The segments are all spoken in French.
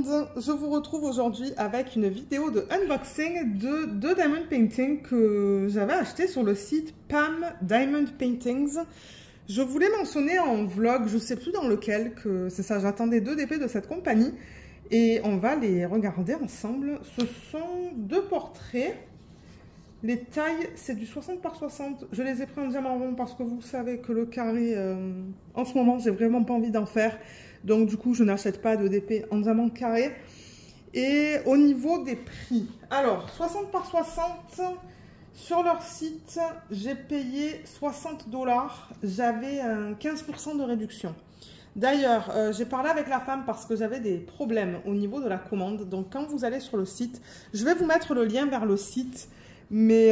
monde, je vous retrouve aujourd'hui avec une vidéo de unboxing de deux diamond paintings que j'avais acheté sur le site Pam Diamond Paintings. Je voulais mentionner en vlog, je sais plus dans lequel, que c'est ça, j'attendais deux DP de cette compagnie et on va les regarder ensemble. Ce sont deux portraits. Les tailles, c'est du 60 par 60. Je les ai pris en diamant rond parce que vous savez que le carré, en ce moment, j'ai vraiment pas envie d'en faire. Donc, du coup, je n'achète pas de DP en diamant carré. Et au niveau des prix, alors, 60 par 60, sur leur site, j'ai payé 60 $. J'avais un 15% de réduction. D'ailleurs, j'ai parlé avec la femme parce que j'avais des problèmes au niveau de la commande. Donc, quand vous allez sur le site, je vais vous mettre le lien vers le site. Mais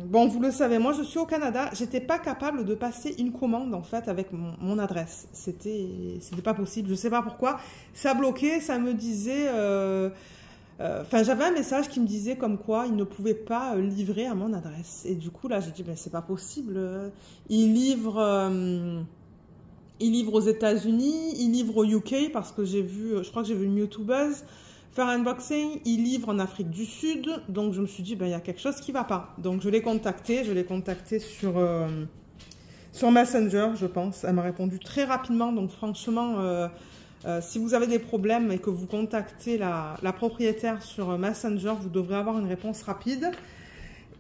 bon, vous le savez, moi je suis au Canada, j'étais pas capable de passer une commande en fait avec mon adresse. C'était pas possible, je sais pas pourquoi. Ça bloquait, ça me disait... Enfin, j'avais un message qui me disait comme quoi il ne pouvait pas livrer à mon adresse. Et du coup, là, j'ai dit, ben, c'est pas possible. Il livre aux États-Unis, il livre au UK parce que j'ai vu, je crois que j'ai vu une YouTubeuse faire un unboxing, il livre en Afrique du Sud, donc je me suis dit, ben, il y a quelque chose qui ne va pas. Donc je l'ai contacté sur Messenger, je pense. Elle m'a répondu très rapidement, donc franchement, si vous avez des problèmes et que vous contactez la propriétaire sur Messenger, vous devrez avoir une réponse rapide.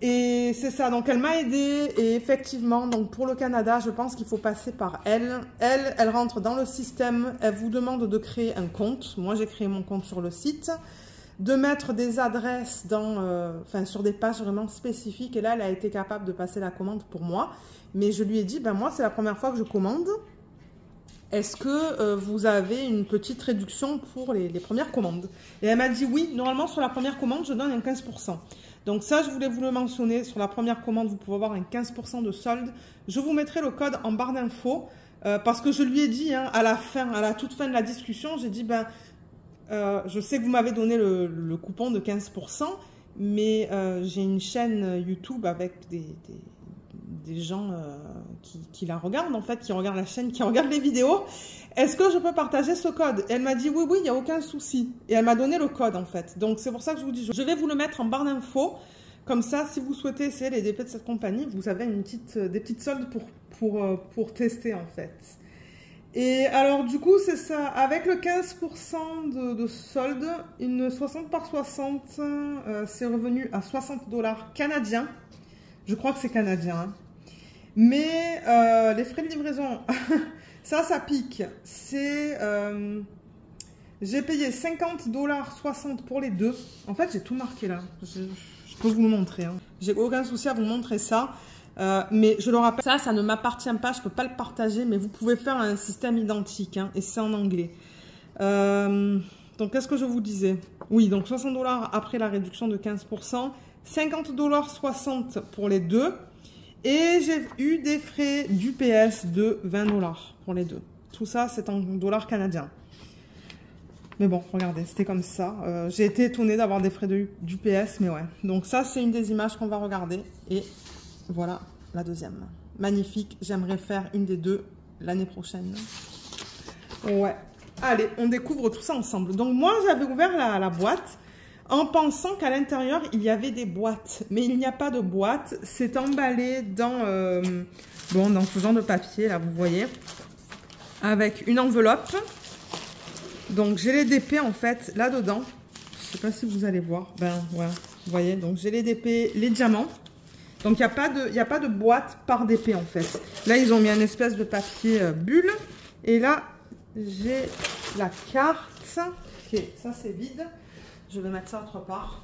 Et c'est ça, donc elle m'a aidée et effectivement, donc pour le Canada, je pense qu'il faut passer par elle. Elle rentre dans le système, elle vous demande de créer un compte. Moi, j'ai créé mon compte sur le site, de mettre des adresses sur des pages vraiment spécifiques. Et là, elle a été capable de passer la commande pour moi. Mais je lui ai dit, ben moi, c'est la première fois que je commande. Est-ce que vous avez une petite réduction pour les premières commandes? Et elle m'a dit oui, normalement sur la première commande, je donne un 15%. Donc ça, je voulais vous le mentionner, sur la première commande, vous pouvez avoir un 15% de solde. Je vous mettrai le code en barre d'infos parce que je lui ai dit hein, à la toute fin de la discussion, j'ai dit, ben, je sais que vous m'avez donné le coupon de 15%, mais j'ai une chaîne YouTube avec des gens qui la regardent en fait, qui regardent la chaîne, qui regardent les vidéos. Est-ce que je peux partager ce code? Et elle m'a dit oui, il n'y a aucun souci. Et elle m'a donné le code en fait. Donc c'est pour ça que je vous dis, je vais vous le mettre en barre d'infos. Comme ça, si vous souhaitez essayer les DP de cette compagnie, vous avez des petites soldes pour tester en fait. Et alors du coup, c'est ça. Avec le 15% de solde, une 60 par 60, c'est revenu à 60 $ canadiens. Je crois que c'est canadien. Hein. Mais les frais de livraison, ça pique. J'ai payé 50 $ 60 pour les deux. En fait, j'ai tout marqué là. Je peux vous le montrer. Hein. J'ai aucun souci à vous montrer ça. Mais je le rappelle, ça ne m'appartient pas. Je ne peux pas le partager. Mais vous pouvez faire un système identique. Hein, et c'est en anglais. Donc, qu'est-ce que je vous disais? Oui, donc 60 $ après la réduction de 15%. 50 $ 60 pour les deux. Et j'ai eu des frais d'UPS de 20 $ pour les deux. Tout ça, c'est en dollars canadiens. Mais bon, regardez, c'était comme ça. J'ai été étonnée d'avoir des frais d'UPS, mais ouais. Donc ça, c'est une des images qu'on va regarder. Et voilà la deuxième. Magnifique. J'aimerais faire une des deux l'année prochaine. Ouais. Allez, on découvre tout ça ensemble. Donc moi, j'avais ouvert la boîte en pensant qu'à l'intérieur, il y avait des boîtes. Mais il n'y a pas de boîte. C'est emballé dans ce genre de papier, là, vous voyez. Avec une enveloppe. Donc, j'ai les DP, en fait, là-dedans. Je ne sais pas si vous allez voir. Ben, ouais, vous voyez. Donc, j'ai les DP, les diamants. Donc, il n'y a pas de boîte par DP, en fait. Là, ils ont mis un espèce de papier bulle. Et là, j'ai la carte. Ok, ça, c'est vide. Je vais mettre ça autre part.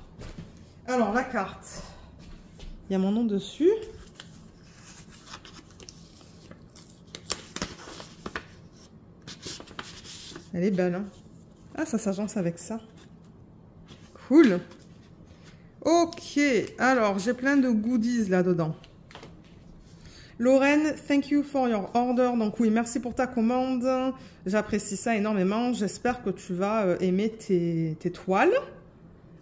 Alors, la carte. Il y a mon nom dessus. Elle est belle, hein? Ah, ça s'agence avec ça. Cool. Ok. Alors, j'ai plein de goodies là-dedans. Lorraine, thank you for your order. Donc oui, merci pour ta commande. J'apprécie ça énormément. J'espère que tu vas aimer tes toiles.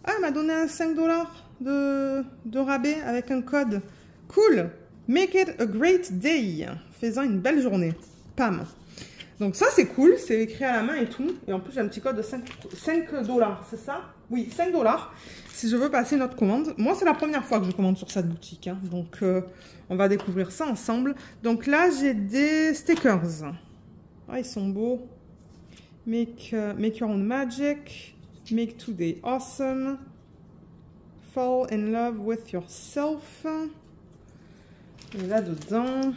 Ah, elle m'a donné un 5 $ de rabais avec un code. Cool. Make it a great day. Faisant une belle journée. Pam. Donc ça c'est cool, c'est écrit à la main et tout. Et en plus j'ai un petit code de 5 $, c'est ça? Oui, 5 $. Si je veux passer notre commande. Moi c'est la première fois que je commande sur cette boutique. Hein. Donc on va découvrir ça ensemble. Donc là j'ai des stickers. Ah, ils sont beaux. Make your own magic. Make today awesome. Fall in love with yourself. Et là-dedans...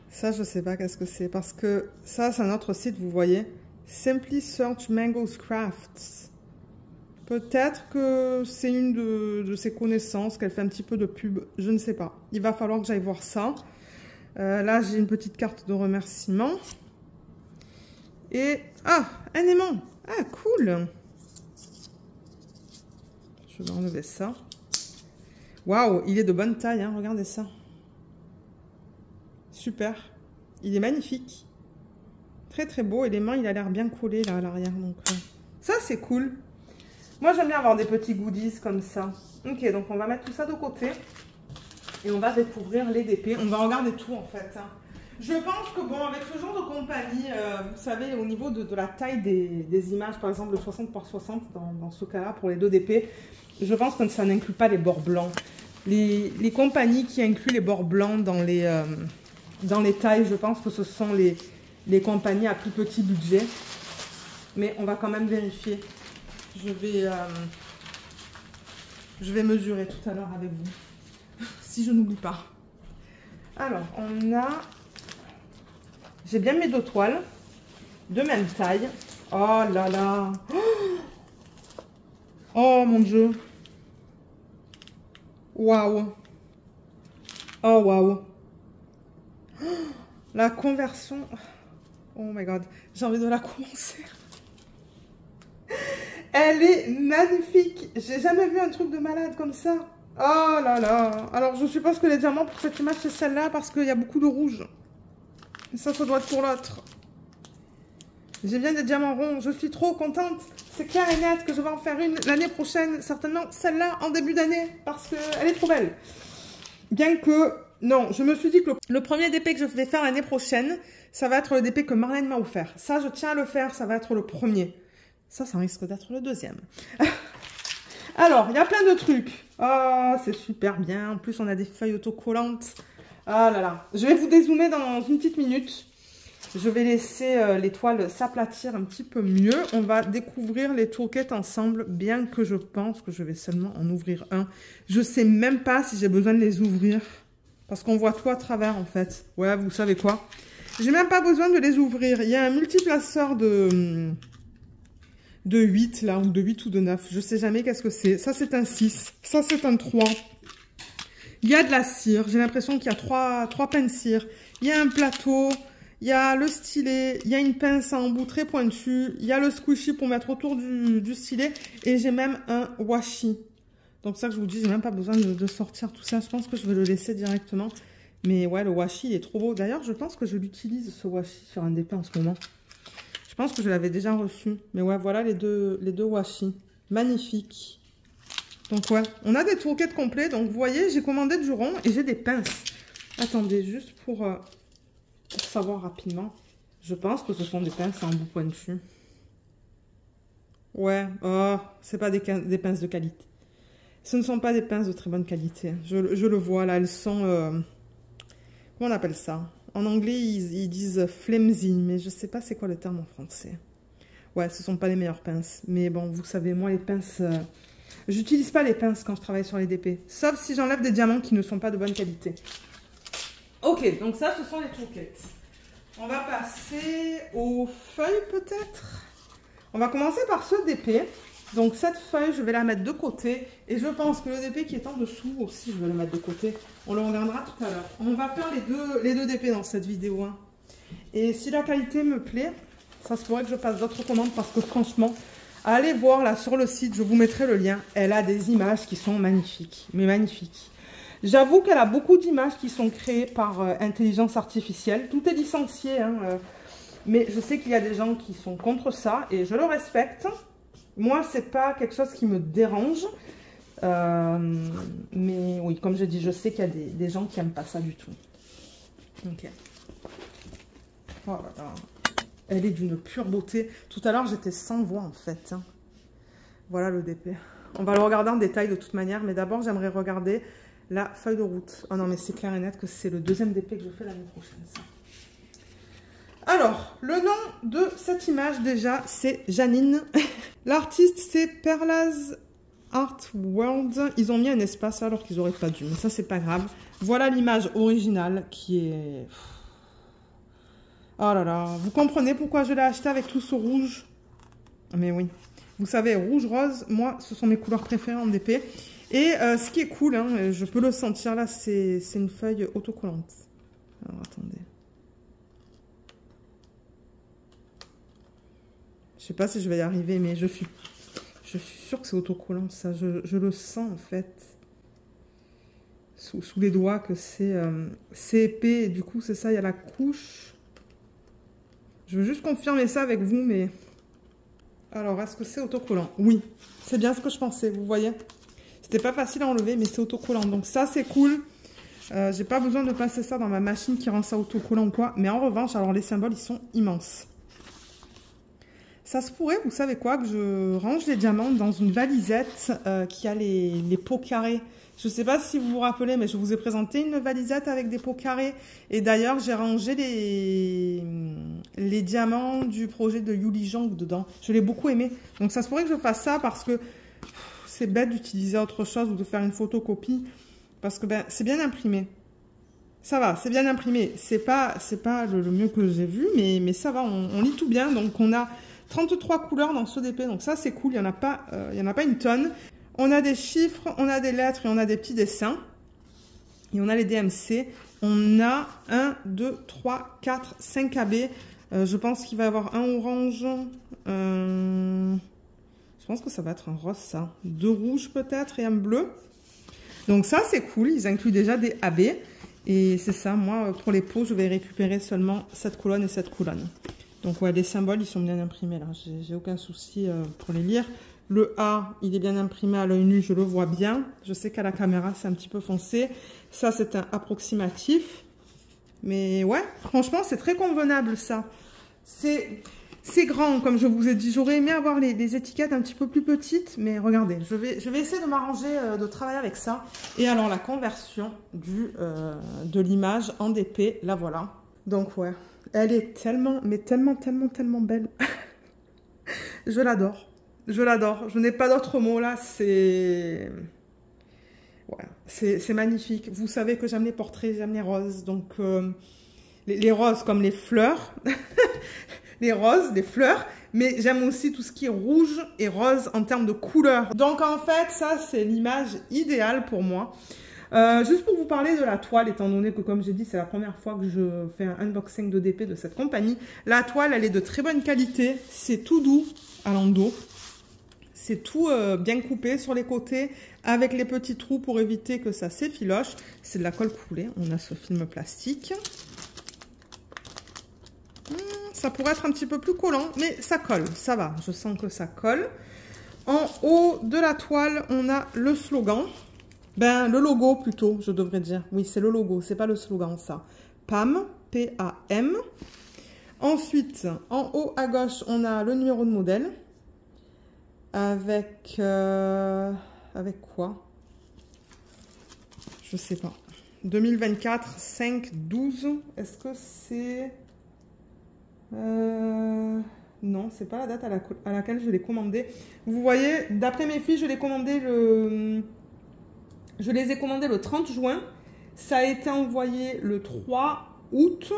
Ça, je sais pas qu'est-ce que c'est. Parce que ça, c'est un autre site, vous voyez. Simply Search Mango's Crafts. Peut-être que c'est une de ses connaissances, qu'elle fait un petit peu de pub. Je ne sais pas. Il va falloir que j'aille voir ça. Là, j'ai une petite carte de remerciement. Et... Ah, un aimant. Ah, cool. Je vais enlever ça. Waouh, il est de bonne taille, hein. Regardez ça. Super. Il est magnifique. Très très beau. Et les mains, il a l'air bien collé là à l'arrière. Donc ça, c'est cool. Moi, j'aime bien avoir des petits goodies comme ça. Ok, donc on va mettre tout ça de côté. Et on va découvrir les DP. On va regarder tout en fait. Je pense que bon, avec ce genre de compagnie, vous savez, au niveau de la taille des images, par exemple le 60 par 60 dans ce cas-là, pour les 2 DP, je pense que ça n'inclut pas les bords blancs. Les compagnies qui incluent les bords blancs dans les tailles, je pense que ce sont les compagnies à plus petit budget. Mais on va quand même vérifier. Je vais mesurer tout à l'heure avec vous. Si je n'oublie pas. Alors, on a... J'ai bien mes 2 toiles. De même taille. Oh là là. Oh mon Dieu. Waouh. Oh waouh. La conversion. Oh my god. J'ai envie de la commencer. Elle est magnifique. J'ai jamais vu un truc de malade comme ça. Oh là là. Alors je suppose que les diamants pour cette image c'est celle-là parce qu'il y a beaucoup de rouge. Et ça doit être pour l'autre. J'ai bien des diamants ronds. Je suis trop contente. C'est clair et net que je vais en faire une l'année prochaine. Certainement celle-là en début d'année. Parce qu'elle est trop belle. Bien que... Non, je me suis dit que le premier DP que je vais faire l'année prochaine, ça va être le DP que Marlène m'a offert. Ça, je tiens à le faire. Ça va être le premier. Ça risque d'être le deuxième. Alors, il y a plein de trucs. Oh, c'est super bien. En plus, on a des feuilles autocollantes. Ah là là. Je vais vous dézoomer dans une petite minute. Je vais laisser les toiles s'aplatir un petit peu mieux. On va découvrir les toolkits ensemble, bien que je pense que je vais seulement en ouvrir un. Je ne sais même pas si j'ai besoin de les ouvrir. Parce qu'on voit tout à travers, en fait. Ouais, vous savez quoi? J'ai même pas besoin de les ouvrir. Il y a un multiplaceur de 8 là, ou de 8 ou de 9. Je sais jamais qu'est-ce que c'est. Ça, c'est un 6. Ça, c'est un 3. Il y a de la cire. J'ai l'impression qu'il y a 3 pains de cire. Il y a un plateau. Il y a le stylet. Il y a une pince à embout très pointue. Il y a le squishy pour mettre autour du stylet. Et j'ai même un washi. Donc ça que je vous dis, j'ai même pas besoin de sortir tout ça. Je pense que je vais le laisser directement. Mais ouais, le washi, il est trop beau. D'ailleurs, je pense que je l'utilise, ce washi, sur un DP en ce moment. Je pense que je l'avais déjà reçu. Mais ouais, voilà les deux washi. Magnifiques. Donc ouais, on a des toolkits complets. Donc vous voyez, j'ai commandé du rond et j'ai des pinces. Attendez, juste pour savoir rapidement. Je pense que ce sont des pinces en bout pointu. Ouais, oh, c'est pas des pinces de qualité. Ce ne sont pas des pinces de très bonne qualité. Je le vois là, elles sont... comment on appelle ça? En anglais, ils disent flimsy, mais je sais pas c'est quoi le terme en français. Ouais, ce sont pas les meilleures pinces. Mais bon, vous savez, moi, les pinces... j'utilise pas les pinces quand je travaille sur les DP. Sauf si j'enlève des diamants qui ne sont pas de bonne qualité. Ok, donc ça, ce sont les toolkits. On va passer aux feuilles, peut-être. On va commencer par ce DP. Donc cette feuille, je vais la mettre de côté. Et je pense que le DP qui est en dessous aussi, je vais le mettre de côté. On le regardera tout à l'heure. On va faire les deux DP dans cette vidéo. Hein. Et si la qualité me plaît, ça se pourrait que je fasse d'autres commandes. Parce que franchement, allez voir là sur le site, je vous mettrai le lien. Elle a des images qui sont magnifiques. Mais magnifiques. J'avoue qu'elle a beaucoup d'images qui sont créées par intelligence artificielle. Tout est licencié. Hein, mais je sais qu'il y a des gens qui sont contre ça. Et je le respecte. Moi, c'est pas quelque chose qui me dérange. Mais oui, comme je dis, je sais qu'il y a des gens qui n'aiment pas ça du tout. Ok. Oh là là. Elle est d'une pure beauté. Tout à l'heure, j'étais sans voix en fait. Hein. Voilà le DP. On va le regarder en détail de toute manière. Mais d'abord, j'aimerais regarder la feuille de route. Oh non, mais c'est clair et net que c'est le deuxième DP que je fais l'année prochaine. Ça. Alors, le nom de cette image déjà, c'est Janine. L'artiste, c'est Perlaz Art World. Ils ont mis un espace alors qu'ils n'auraient pas dû. Mais ça, c'est pas grave. Voilà l'image originale qui est... Oh là là, vous comprenez pourquoi je l'ai acheté avec tout ce rouge? Mais oui. Vous savez, rouge-rose, moi, ce sont mes couleurs préférées en DP. Et ce qui est cool, hein, je peux le sentir là, c'est une feuille autocollante. Alors, attendez. Je sais pas si je vais y arriver, mais je suis sûre que c'est autocollant, ça. Je le sens, en fait. Sous les doigts, que c'est épais. Et du coup, c'est ça, il y a la couche. Je veux juste confirmer ça avec vous, mais... Alors, est-ce que c'est autocollant? Oui, c'est bien ce que je pensais, vous voyez. C'était pas facile à enlever, mais c'est autocollant. Donc ça, c'est cool. J'ai pas besoin de passer ça dans ma machine qui rend ça autocollant ou quoi. Mais en revanche, alors les symboles, ils sont immenses. Ça se pourrait, vous savez quoi, que je range les diamants dans une valisette qui a les pots carrés. Je ne sais pas si vous vous rappelez, mais je vous ai présenté une valisette avec des pots carrés. Et d'ailleurs, j'ai rangé les diamants du projet de Yuli Jong dedans. Je l'ai beaucoup aimé. Donc ça se pourrait que je fasse ça parce que c'est bête d'utiliser autre chose ou de faire une photocopie. Parce que ben, c'est bien imprimé. Ça va, c'est bien imprimé. C'est pas le mieux que j'ai vu, mais ça va, on lit tout bien. Donc on a 33 couleurs dans ce DP. Donc ça, c'est cool. Il n'y en a pas une tonne. On a des chiffres, on a des lettres et on a des petits dessins. Et on a les DMC. On a 1, 2, 3, 4, 5 AB. Je pense qu'il va y avoir un orange. Je pense que ça va être un rose, ça. 2 rouges peut-être et un bleu. Donc ça, c'est cool. Ils incluent déjà des AB. Et c'est ça, moi, pour les pots, je vais récupérer seulement cette colonne et cette colonne. Donc ouais, les symboles, ils sont bien imprimés là. J'ai aucun souci pour les lire. Le A, il est bien imprimé à l'œil nu, je le vois bien. Je sais qu'à la caméra, c'est un petit peu foncé. Ça, c'est un approximatif. Mais ouais, franchement, c'est très convenable, ça. C'est grand, comme je vous ai dit. J'aurais aimé avoir les étiquettes un petit peu plus petites. Mais regardez, je vais essayer de m'arranger, de travailler avec ça. Et alors, la conversion de l'image en DP, la voilà. Donc ouais, elle est tellement, mais tellement, tellement, tellement belle. Je l'adore. Je l'adore. Je n'ai pas d'autres mots là. C'est... Ouais, c'est magnifique. Vous savez que j'aime les portraits, j'aime les roses. Donc, les roses comme les fleurs. Les roses, les fleurs. Mais j'aime aussi tout ce qui est rouge et rose en termes de couleur. Donc, en fait, ça, c'est l'image idéale pour moi. Juste pour vous parler de la toile, étant donné que, comme j'ai dit, c'est la première fois que je fais un unboxing de DP de cette compagnie. La toile, elle est de très bonne qualité. C'est tout doux à l'endo. C'est tout bien coupé sur les côtés avec les petits trous pour éviter que ça s'effiloche. C'est de la colle coulée. On a ce film plastique. Ça pourrait être un petit peu plus collant, mais ça colle. Ça va, je sens que ça colle. En haut de la toile, on a le slogan. Ben, le logo plutôt, je devrais dire. Oui, c'est le logo, c'est pas le slogan, ça. PAM, P-A-M. Ensuite, en haut à gauche, on a le numéro de modèle. Avec quoi? Je sais pas. 2024, 5, 12. Est-ce que c'est... Non, c'est pas la date à laquelle je l'ai commandé. Vous voyez, d'après mes filles, je les ai commandées le 30 juin. Ça a été envoyé le 3 août.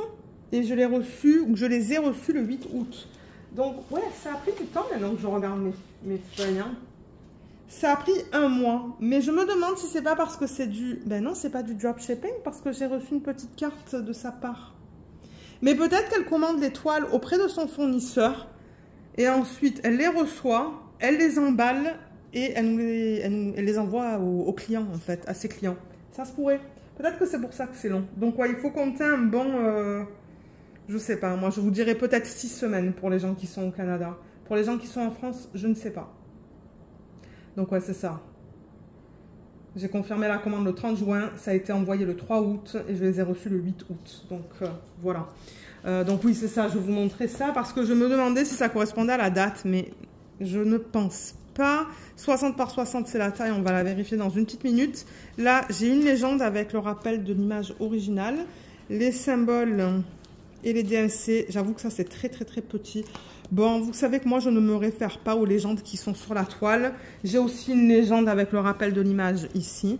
Et je les ai reçus le 8 août. Donc, ouais, ça a pris du temps maintenant que je regarde mes feuilles. Hein. Ça a pris 1 mois. Mais je me demande si c'est pas parce que c'est du... Ben non, c'est pas du dropshipping, parce que j'ai reçu une petite carte de sa part. Mais peut-être qu'elle commande les toiles auprès de son fournisseur. Et ensuite, elle les reçoit, elle les emballe et elle les envoie aux clients, en fait, à ses clients. Ça se pourrait. Peut-être que c'est pour ça que c'est long. Donc, ouais, il faut compter un bon... je sais pas, moi je vous dirais peut-être 6 semaines pour les gens qui sont au Canada. Pour les gens qui sont en France, je ne sais pas. Donc ouais, c'est ça. J'ai confirmé la commande le 30 juin, ça a été envoyé le 3 août et je les ai reçus le 8 août. Donc voilà. Donc oui, c'est ça, je vais vous montrer ça parce que je me demandais si ça correspondait à la date, mais je ne pense pas. 60 par 60, c'est la taille, on va la vérifier dans une petite minute. Là, j'ai une légende avec le rappel de l'image originale. Les symboles et les DMC, j'avoue que ça c'est très petit. Bon, vous savez que moi je ne me réfère pas aux légendes qui sont sur la toile. J'ai aussi une légende avec le rappel de l'image ici,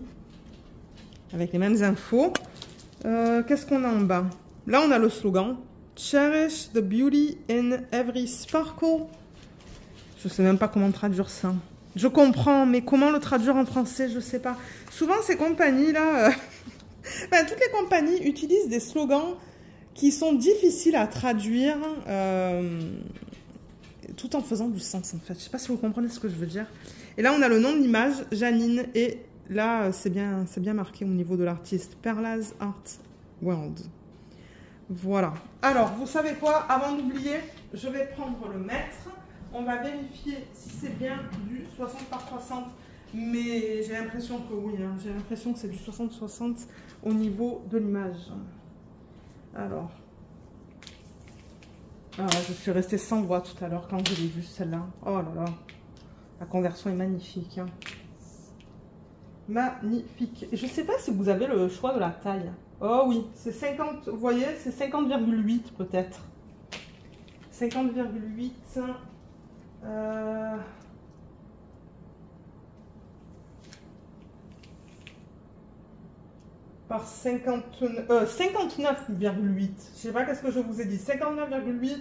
avec les mêmes infos. Qu'est-ce qu'on a en bas? Là on a le slogan Cherish the beauty in every sparkle. Je sais même pas comment traduire ça. Je comprends, mais comment le traduire en français, je sais pas. Souvent ces compagnies là, ben, toutes les compagnies utilisent des slogans qui sont difficiles à traduire tout en faisant du sens en fait. Je sais pas si vous comprenez ce que je veux dire. Et là on a le nom de l'image, Janine, et là c'est bien marqué au niveau de l'artiste, Perlaz Art World. Voilà. Alors vous savez quoi, avant d'oublier, je vais prendre le mètre. On va vérifier si c'est bien du 60 par 60. Mais j'ai l'impression que oui, hein. J'ai l'impression que c'est du 60-60 au niveau de l'image. Alors, je suis restée sans voix tout à l'heure quand je l'ai vue celle-là. Oh là là, la conversion est magnifique. Hein. Magnifique. Et je ne sais pas si vous avez le choix de la taille. Oh oui, c'est 50, vous voyez, c'est 50,8 peut-être. 50,8. Par 59,8. Je sais pas qu'est-ce que je vous ai dit. 59,8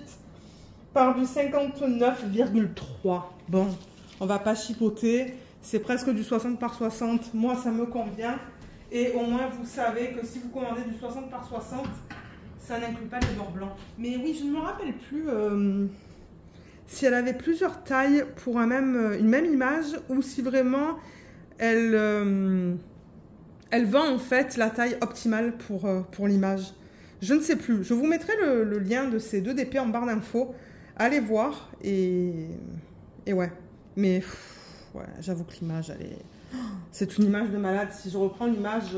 par du 59,3. Bon, on va pas chipoter. C'est presque du 60 par 60. Moi, ça me convient. Et au moins, vous savez que si vous commandez du 60 par 60, ça n'inclut pas les bords blancs. Mais oui, je ne me rappelle plus si elle avait plusieurs tailles pour une même image ou si vraiment elle vend en fait la taille optimale pour l'image. Je ne sais plus. Je vous mettrai le lien de ces deux DP en barre d'infos. Allez voir. Et ouais. Mais ouais, j'avoue que l'image, elle est... C'est une image de malade. Si je reprends l'image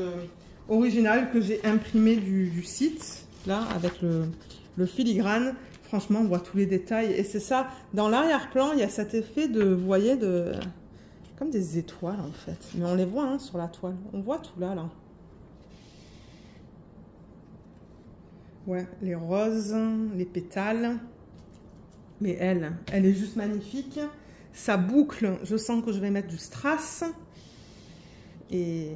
originale que j'ai imprimée du site, là, avec le filigrane, franchement, on voit tous les détails. Et c'est ça, dans l'arrière-plan, il y a cet effet de, vous voyez, comme des étoiles, en fait. Mais on les voit hein, sur la toile. On voit tout là. Ouais, les roses, les pétales. Mais elle est juste magnifique. Sa boucle, je sens que je vais mettre du strass. Et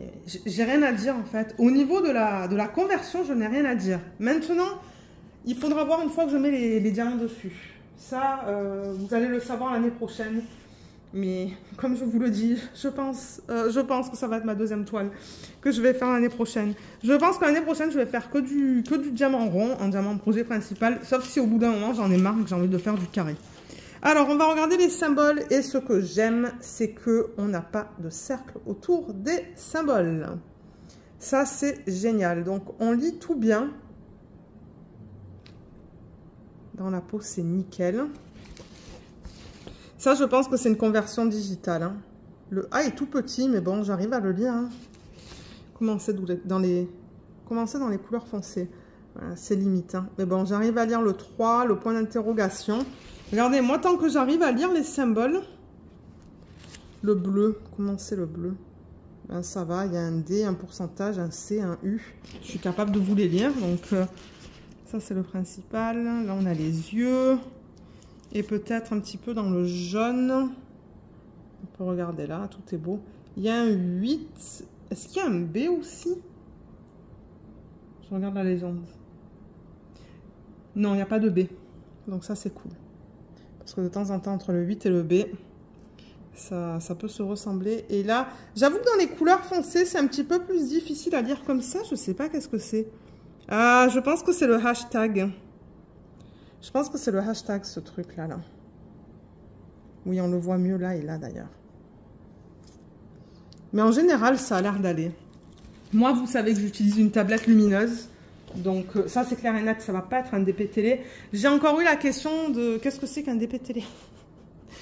j'ai rien à dire en fait. Au niveau de la conversion, je n'ai rien à dire. Maintenant, il faudra voir une fois que je mets les diamants dessus. Ça, vous allez le savoir l'année prochaine. Mais comme je vous le dis, je pense que ça va être ma deuxième toile que je vais faire l'année prochaine. Je pense que l'année prochaine, je vais faire que du diamant rond, un diamant projet principal. Sauf si au bout d'un moment, j'en ai marre, que j'ai envie de faire du carré. Alors, on va regarder les symboles et ce que j'aime, c'est qu'on n'a pas de cercle autour des symboles. Ça, c'est génial. Donc, on lit tout bien. Dans la peau, c'est nickel. Ça, je pense que c'est une conversion digitale. Hein. Le A est tout petit, mais bon, j'arrive à le lire. Hein. Commencez dans les couleurs foncées. Voilà, c'est limite. Hein. Mais bon, j'arrive à lire le 3, le point d'interrogation. Regardez, moi, tant que j'arrive à lire les symboles, le bleu, comment c'est le bleu? Ben, ça va, il y a un D, un pourcentage, un C, un U. Je suis capable de vous les lire. Donc, ça, c'est le principal. Là, on a les yeux. Et peut-être un petit peu dans le jaune. On peut regarder là, tout est beau. Il y a un 8. Est-ce qu'il y a un B aussi? Je regarde la légende. Non, il n'y a pas de B. Donc ça, c'est cool. Parce que de temps en temps, entre le 8 et le B, ça peut se ressembler. Et là, j'avoue que dans les couleurs foncées, c'est un petit peu plus difficile à lire comme ça. Je ne sais pas qu'est-ce que c'est. Ah, je pense que c'est le hashtag. Je pense que c'est le hashtag, ce truc-là. Là. Oui, on le voit mieux là et là, d'ailleurs. Mais en général, ça a l'air d'aller. Moi, vous savez que j'utilise une tablette lumineuse. Donc, ça, c'est clair et net, ça ne va pas être un DP télé. J'ai encore eu la question de qu'est-ce que c'est qu'un DP télé.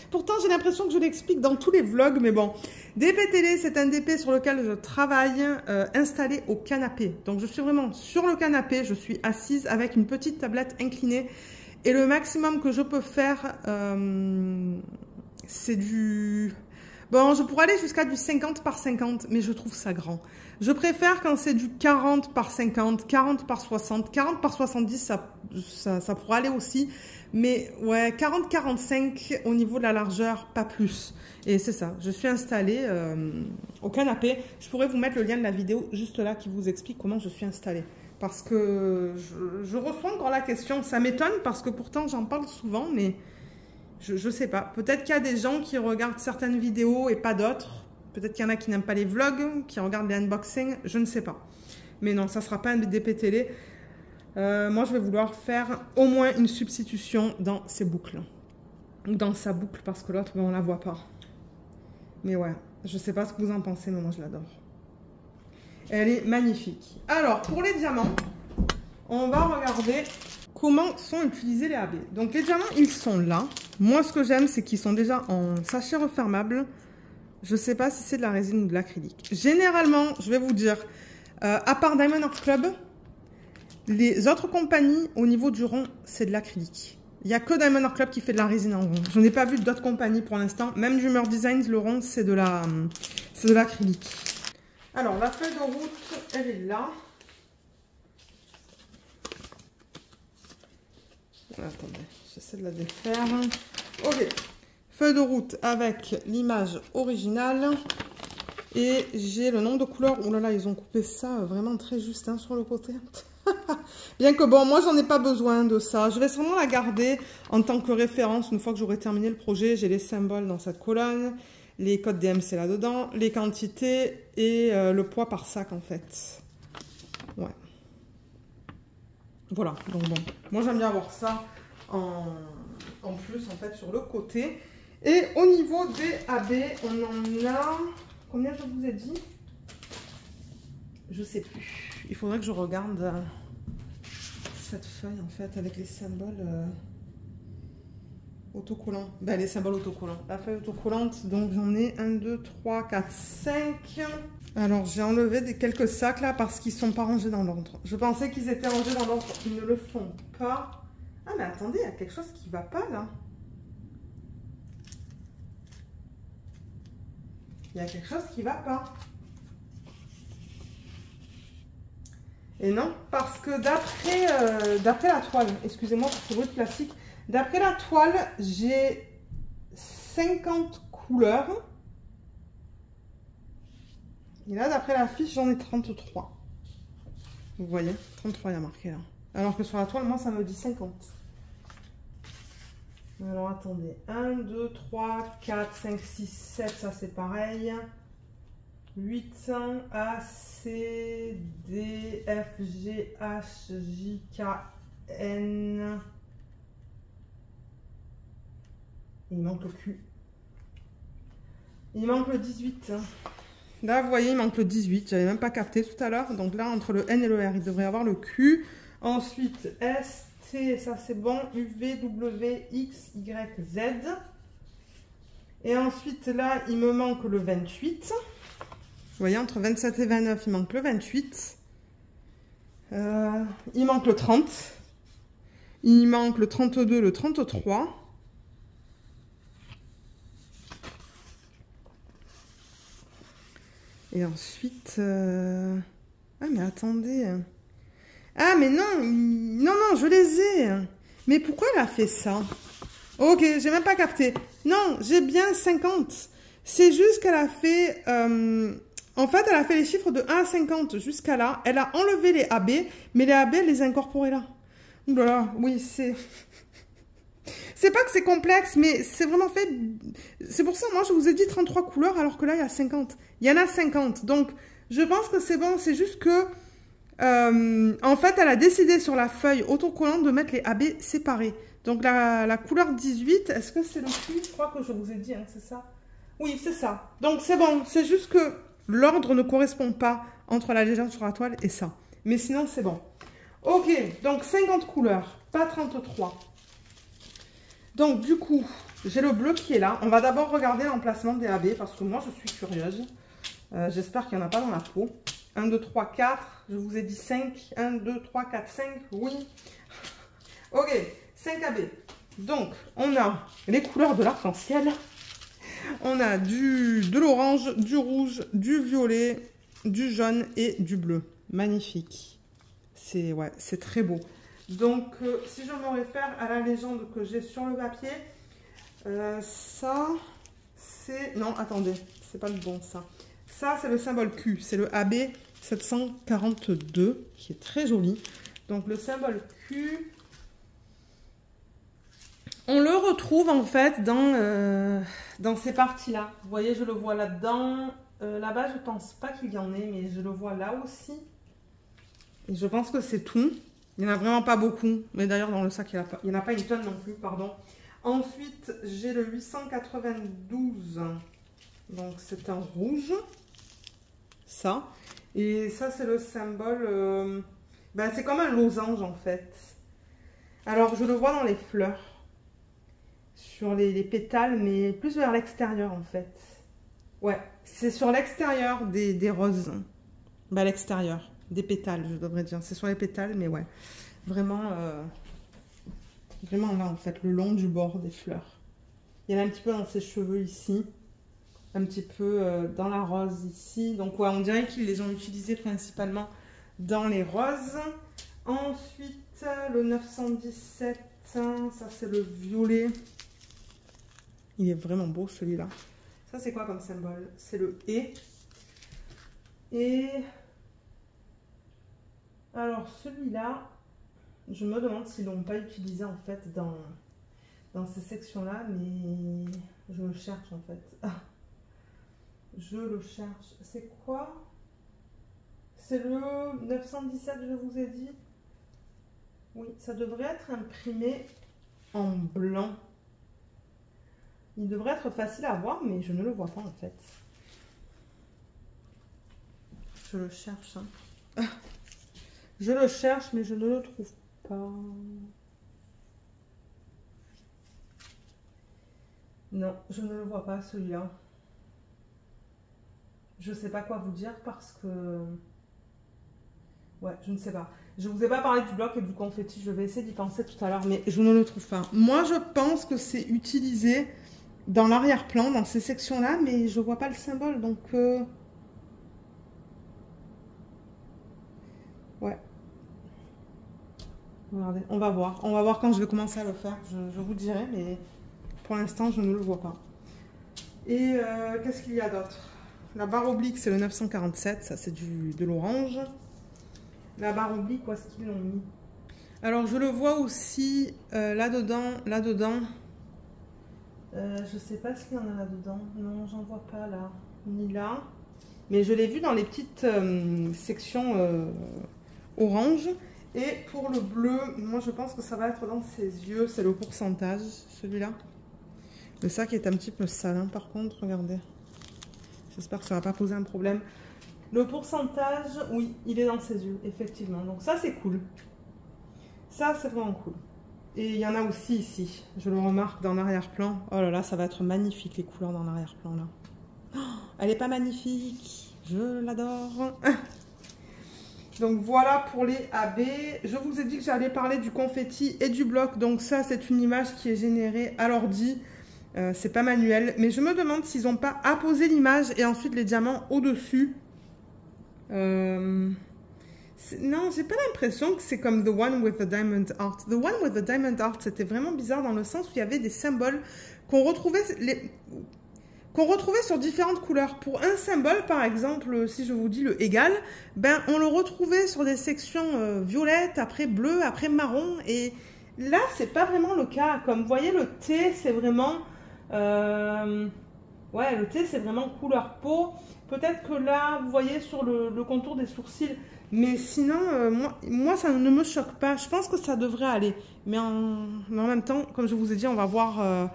Pourtant, j'ai l'impression que je l'explique dans tous les vlogs, mais bon. DP Télé, c'est un DP sur lequel je travaille installé au canapé. Donc je suis vraiment sur le canapé, je suis assise avec une petite tablette inclinée. Et le maximum que je peux faire, c'est du... Bon, je pourrais aller jusqu'à du 50 par 50, mais je trouve ça grand. Je préfère quand c'est du 40 par 50, 40 par 60, 40 par 70, ça pourrait aller aussi. Mais ouais, 40-45 au niveau de la largeur, pas plus. Et c'est ça, je suis installée au canapé. Je pourrais vous mettre le lien de la vidéo juste là qui vous explique comment je suis installée. Parce que je reçois encore la question. Ça m'étonne parce que pourtant j'en parle souvent, mais je sais pas. Peut-être qu'il y a des gens qui regardent certaines vidéos et pas d'autres. Peut-être qu'il y en a qui n'aiment pas les vlogs, qui regardent les unboxings, je ne sais pas. Mais non, ça ne sera pas un DP Télé. Moi, je vais vouloir faire au moins une substitution dans ces boucles. Ou dans sa boucle, parce que l'autre, ben, on ne la voit pas. Mais ouais, je ne sais pas ce que vous en pensez, mais moi, je l'adore. Elle est magnifique. Alors, pour les diamants, on va regarder comment sont utilisés les AB. Donc, les diamants, ils sont là. Moi, ce que j'aime, c'est qu'ils sont déjà en sachet refermable. Je ne sais pas si c'est de la résine ou de l'acrylique. Généralement, je vais vous dire, à part Diamond Art Club, les autres compagnies, au niveau du rond, c'est de l'acrylique. Il n'y a que Diamond Art Club qui fait de la résine en rond. Je n'ai pas vu d'autres compagnies pour l'instant. Même Humor Designs, le rond, c'est de l'acrylique. Alors, la feuille de route, elle est là. Attendez, j'essaie de la défaire. Ok. Feuille de route avec l'image originale. Et j'ai le nombre de couleurs. Oh là là, ils ont coupé ça vraiment très juste hein, sur le côté. Bien que bon, moi, j'en ai pas besoin de ça. Je vais sûrement la garder en tant que référence. Une fois que j'aurai terminé le projet, j'ai les symboles dans cette colonne. Les codes DMC là-dedans. Les quantités et le poids par sac, en fait. Ouais. Voilà. Donc bon, moi, j'aime bien avoir ça en plus, en fait, sur le côté. Et au niveau des AB, on en a... Combien je vous ai dit? Je sais plus. Il faudrait que je regarde cette feuille, en fait, avec les symboles autocollants. Ben, les symboles autocollants. La feuille autocollante, donc j'en ai 1, 2, 3, 4, 5. Alors, j'ai enlevé quelques sacs, là, parce qu'ils ne sont pas rangés dans l'ordre. Je pensais qu'ils étaient rangés dans l'ordre. Ils ne le sont pas. Ah, mais attendez, il y a quelque chose qui ne va pas, là. Il y a quelque chose qui ne va pas. Et non, parce que d'après la toile, excusez-moi pour ce bruit de plastique, d'après la toile, j'ai 50 couleurs. Et là, d'après la fiche, j'en ai 33. Vous voyez, 33, il y a marqué là. Alors que sur la toile, moi, ça me dit 50. Alors, attendez. 1, 2, 3, 4, 5, 6, 7, ça c'est pareil. 8, A, C, D, F, G, H, J, K, N. Il manque le Q. Il manque le 18. Là, vous voyez, il manque le 18. J'avais même pas capté tout à l'heure. Donc là, entre le N et le R, il devrait y avoir le Q. Ensuite, S, T, ça c'est bon. U, V, W, X, Y, Z. Et ensuite, là, il me manque le 28. Vous voyez, entre 27 et 29, il manque le 28. Il manque le 30. Il manque le 32, le 33. Et ensuite... Ah, mais attendez. Ah, mais non. Non, non, je les ai. Mais pourquoi elle a fait ça? Ok, j'ai même pas capté. Non, j'ai bien 50. C'est juste qu'elle a fait... En fait, elle a fait les chiffres de 1 à 50 jusqu'à là. Elle a enlevé les AB, mais les AB, elle les a incorporés là. Ouh là là, oui, c'est... C'est pas que c'est complexe, mais c'est vraiment fait... C'est pour ça, moi, je vous ai dit 33 couleurs, alors que là, il y a 50. Il y en a 50. Donc, je pense que c'est bon. C'est juste que... en fait, elle a décidé sur la feuille autocollante de mettre les AB séparés. Donc, la couleur 18, est-ce que c'est le Q? Je crois que je vous ai dit, hein, c'est ça? Oui, c'est ça. Donc, c'est bon. C'est juste que... L'ordre ne correspond pas entre la légende sur la toile et ça. Mais sinon, c'est bon. Ok, donc 50 couleurs, pas 33. Donc, du coup, J'ai le bleu qui est là. On va d'abord regarder l'emplacement des AB parce que moi, je suis curieuse. J'espère qu'il n'y en a pas dans la peau. 1, 2, 3, 4. Je vous ai dit 5. 1, 2, 3, 4, 5. Oui. Ok, 5 AB. Donc, on a les couleurs de l'arc-en-ciel. On a de l'orange, du rouge, du violet, du jaune et du bleu. Magnifique. C'est très beau. Donc, si je me réfère à la légende que j'ai sur le papier, ça, c'est... Non, attendez, c'est pas le bon, ça. Ça, c'est le symbole Q. C'est le AB 742, qui est très joli. Donc, le symbole Q... On le retrouve en fait dans ces parties-là. Vous voyez, je le vois là-dedans. Là-bas, je pense pas qu'il y en ait, mais je le vois là aussi. Et je pense que c'est tout. Il n'y en a vraiment pas beaucoup. Mais d'ailleurs, dans le sac, il n'y en a pas une tonne non plus, pardon. Ensuite, j'ai le 892. Donc, c'est un rouge. Ça. Et ça, c'est le symbole... c'est comme un losange, en fait. Alors, je le vois dans les fleurs. Sur les pétales, mais plus vers l'extérieur en fait. Ouais, c'est sur l'extérieur des roses. À l'extérieur, des pétales, je devrais dire. C'est sur les pétales, mais ouais. Vraiment, vraiment là en fait, le long du bord des fleurs. Il y en a un petit peu dans ses cheveux ici. Un petit peu dans la rose ici. Donc ouais, on dirait qu'ils les ont utilisés principalement dans les roses. Ensuite, le 917, ça c'est le violet. Il est vraiment beau celui-là. Ça c'est quoi comme symbole? C'est le E. Et alors celui-là, je me demande s'ils l'ont pas utilisé en fait dans ces sections-là, mais je le cherche en fait. Ah. Je le cherche. C'est quoi? C'est le 917, je vous ai dit. Oui, ça devrait être imprimé en blanc. Il devrait être facile à voir, mais je ne le vois pas en fait. Je le cherche. Hein. Je le cherche, mais je ne le trouve pas. Non, je ne le vois pas celui-là. Je ne sais pas quoi vous dire parce que... Ouais, je ne sais pas. Je ne vous ai pas parlé du bloc et du confetti. Je vais essayer d'y penser tout à l'heure, mais je ne le trouve pas. Moi, je pense que c'est utilisé dans l'arrière-plan, dans ces sections-là, mais je vois pas le symbole, donc... Ouais. Regardez, on va voir. On va voir quand je vais commencer à le faire. Je vous dirai, mais pour l'instant, je ne le vois pas. Et qu'est-ce qu'il y a d'autre? La barre oblique, c'est le 947. Ça, c'est de l'orange. La barre oblique, où est-ce qu'ils l'ont mis? Alors, je le vois aussi là-dedans, là-dedans. Je sais pas s'il y en a là-dedans. Non, j'en vois pas là. Ni là. Mais je l'ai vu dans les petites sections orange. Et pour le bleu, moi je pense que ça va être dans ses yeux. C'est le pourcentage, celui-là. Le sac est un petit peu sale, hein, par contre, regardez. J'espère que ça ne va pas poser un problème. Le pourcentage, oui, il est dans ses yeux, effectivement. Donc ça, c'est cool. Ça, c'est vraiment cool. Et il y en a aussi ici. Je le remarque dans l'arrière-plan. Oh là là, ça va être magnifique, les couleurs dans l'arrière-plan, là. Oh, elle n'est pas magnifique. Je l'adore. Donc voilà pour les AB. Je vous ai dit que j'allais parler du confetti et du bloc. Donc ça, c'est une image qui est générée à l'ordi. C'est pas manuel. Mais je me demande s'ils n'ont pas apposé l'image et ensuite les diamants au-dessus. Non, j'ai pas l'impression que c'est comme The One with the Diamond Art. The One with the Diamond Art, c'était vraiment bizarre dans le sens où il y avait des symboles qu'on retrouvait sur différentes couleurs. Pour un symbole, par exemple, si je vous dis le égal, ben on le retrouvait sur des sections violettes, après bleu, après marron. Et là, c'est pas vraiment le cas. Comme vous voyez, le T, c'est vraiment... ouais, le T, c'est vraiment couleur peau. Peut-être que là, vous voyez sur le contour des sourcils. Mais sinon, moi, ça ne me choque pas. Je pense que ça devrait aller. Mais en même temps, comme je vous ai dit, on va voir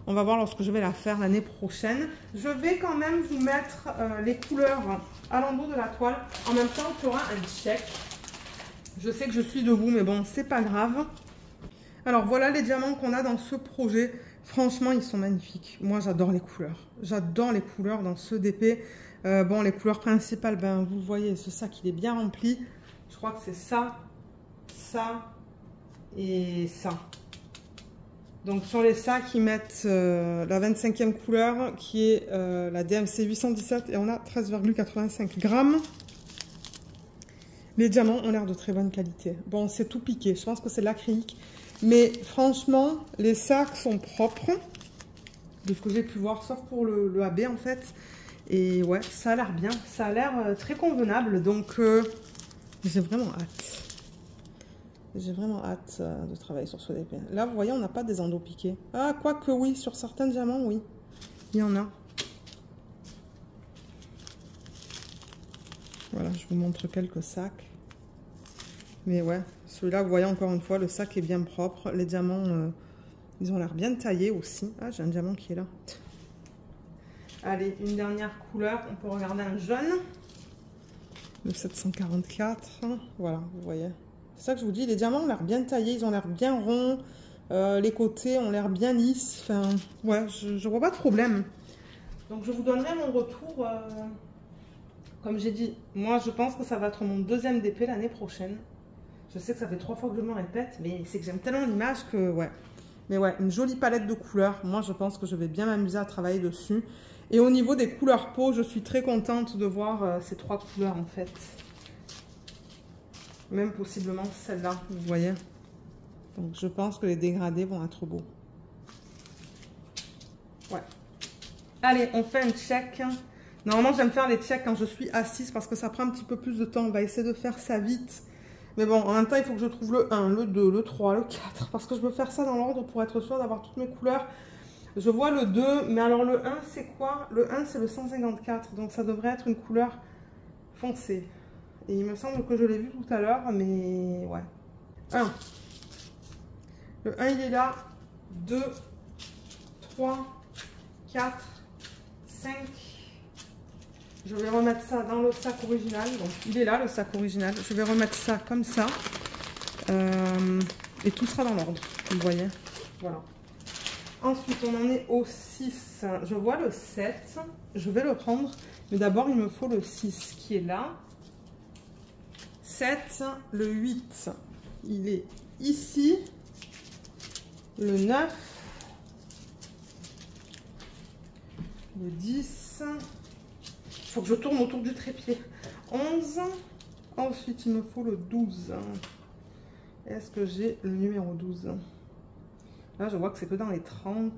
lorsque je vais la faire l'année prochaine. Je vais quand même vous mettre les couleurs à l'endroit de la toile. En même temps, on fera un check. Je sais que je suis debout, mais bon, c'est pas grave. Alors, voilà les diamants qu'on a dans ce projet. Franchement, ils sont magnifiques. Moi, j'adore les couleurs. J'adore les couleurs dans ce DP. Bon, les couleurs principales, ben, vous voyez, ce sac, il est bien rempli. Je crois que c'est ça, ça et ça. Donc, sur les sacs, ils mettent la 25e couleur, qui est la DMC 817, et on a 13,85 grammes. Les diamants ont l'air de très bonne qualité. Bon, c'est tout piqué. Je pense que c'est de l'acrylique. Mais franchement, les sacs sont propres, de ce que j'ai pu voir, sauf pour le AB en fait. Et ouais, ça a l'air bien, ça a l'air très convenable, donc j'ai vraiment hâte. J'ai vraiment hâte de travailler sur ce DP. Là, vous voyez, on n'a pas des endos piqués. Ah, quoique oui, sur certains diamants, oui, il y en a. Voilà, je vous montre quelques sacs. Mais ouais, celui-là, vous voyez encore une fois, le sac est bien propre. Les diamants, ils ont l'air bien taillés aussi. Ah, j'ai un diamant qui est là. Allez, une dernière couleur. On peut regarder un jaune. Le 744. Voilà, vous voyez. C'est ça que je vous dis. Les diamants ont l'air bien taillés. Ils ont l'air bien ronds. Les côtés ont l'air bien lisses. Enfin, ouais, je vois pas de problème. Donc, je vous donnerai mon retour. Comme j'ai dit, moi, je pense que ça va être mon deuxième DP l'année prochaine. Je sais que ça fait 3 fois que je me répète, mais c'est que j'aime tellement l'image que, ouais. Mais ouais, une jolie palette de couleurs. Moi, je pense que je vais bien m'amuser à travailler dessus. Et au niveau des couleurs peau, je suis très contente de voir ces 3 couleurs, en fait. Même possiblement celle-là, vous voyez. Donc, je pense que les dégradés vont être beaux. Ouais. Allez, on fait un check. Normalement, j'aime faire les checks quand je suis assise parce que ça prend un petit peu plus de temps. On va essayer de faire ça vite. Mais bon, en même temps, il faut que je trouve le 1, le 2, le 3, le 4. Parce que je veux faire ça dans l'ordre pour être sûre d'avoir toutes mes couleurs. Je vois le 2, mais alors le 1, c'est quoi? Le 1, c'est le 154. Donc, ça devrait être une couleur foncée. Et il me semble que je l'ai vu tout à l'heure, mais ouais. 1. Le 1, il est là. 2, 3, 4, 5. Je vais remettre ça dans le sac original. Donc, il est là, le sac original. Je vais remettre ça comme ça. Et tout sera dans l'ordre, vous voyez. Voilà. Ensuite, on en est au 6. Je vois le 7. Je vais le prendre. Mais d'abord, il me faut le 6 qui est là. 7. Le 8, il est ici. Le 9. Le 10. Il faut que je tourne autour du trépied. 11. Ensuite, il me faut le 12. Est-ce que j'ai le numéro 12? Là, je vois que c'est que dans les 30.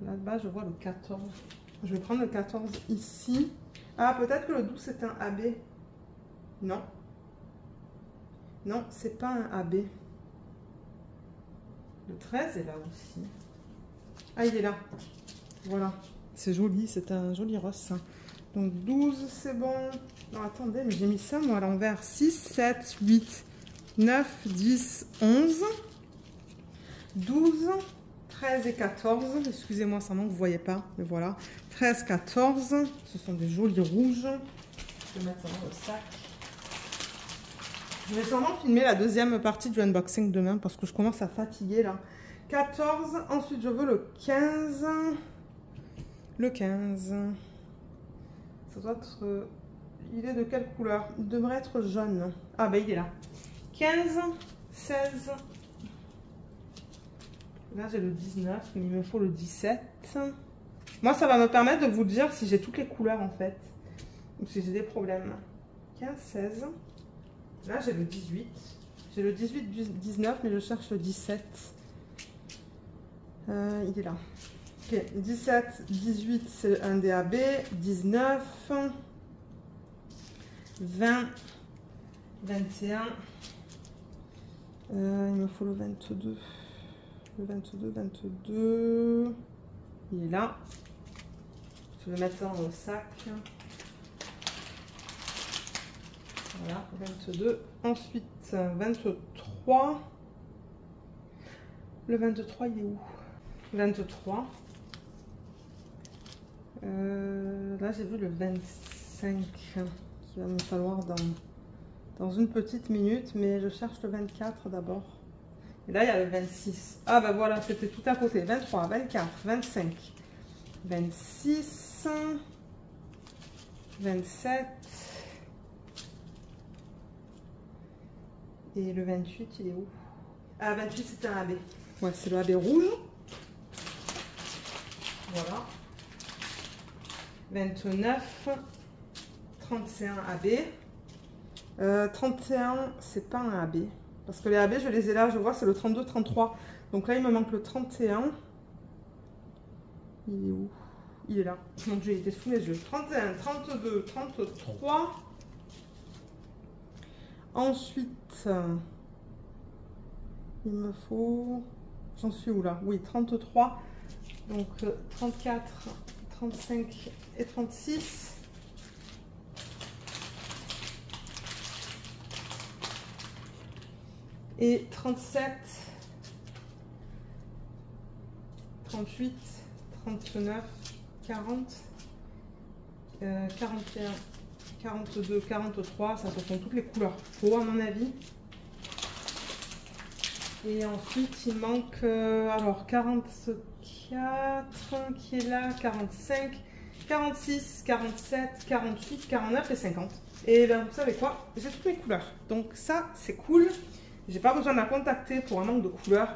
Là-bas, je vois le 14. Je vais prendre le 14 ici. Ah, peut-être que le 12, c'est un AB. Non. Non, c'est pas un AB. Le 13 est là aussi. Ah, il est là. Voilà. C'est joli, c'est un joli rose ça. Donc 12, c'est bon. Non, attendez, mais j'ai mis ça moi à l'envers. 6, 7, 8, 9, 10, 11, 12, 13 et 14. Excusez-moi, ça manque, vous ne voyez pas. Mais voilà. 13, 14. Ce sont des jolis rouges. Je vais mettre ça dans le sac. Je vais sûrement filmer la deuxième partie du unboxing demain parce que je commence à fatiguer là. 14. Ensuite, je veux le 15. Le 15, ça doit être... Il est de quelle couleur? Il devrait être jaune. Ah ben il est là. 15, 16. Là j'ai le 19, mais il me faut le 17. Moi ça va me permettre de vous dire si j'ai toutes les couleurs en fait. Ou si j'ai des problèmes. 15, 16. Là j'ai le 18. J'ai le 18, 19, mais je cherche le 17. Il est là. Ok, 17, 18, c'est un DAB, 19, 20, 21, il me faut le 22, le 22, 22, il est là, je vais mettre ça dans le sac, voilà, 22, ensuite 23, le 23 il est où? 23. Là, j'ai vu le 25 qui va me falloir dans une petite minute, mais je cherche le 24 d'abord. Et là, il y a le 26. Ah ben voilà, c'était tout à côté. 23, 24, 25, 26, 27. Et le 28, il est où? Ah, 28, c'était un AB. Ouais, c'est le AB rouge. Voilà. 29, 31 AB. 31, c'est pas un AB. Parce que les AB, je les ai là, je vois, c'est le 32, 33. Donc là, il me manque le 31. Il est où? Il est là. Donc j'ai été sous mes yeux. 31, 32, 33. Ensuite, il me faut... J'en suis où là? Oui, 33. Donc 34, 35 et 36. Et 37, 38, 39, 40, 41, 42, 43, ça se font toutes les couleurs faux à mon avis. Et ensuite il manque alors 44 qui est là, 45, 46, 47, 48, 49 et 50. Et bien vous savez quoi, j'ai toutes les couleurs. Donc ça c'est cool. J'ai pas besoin de la contacter pour un manque de couleurs.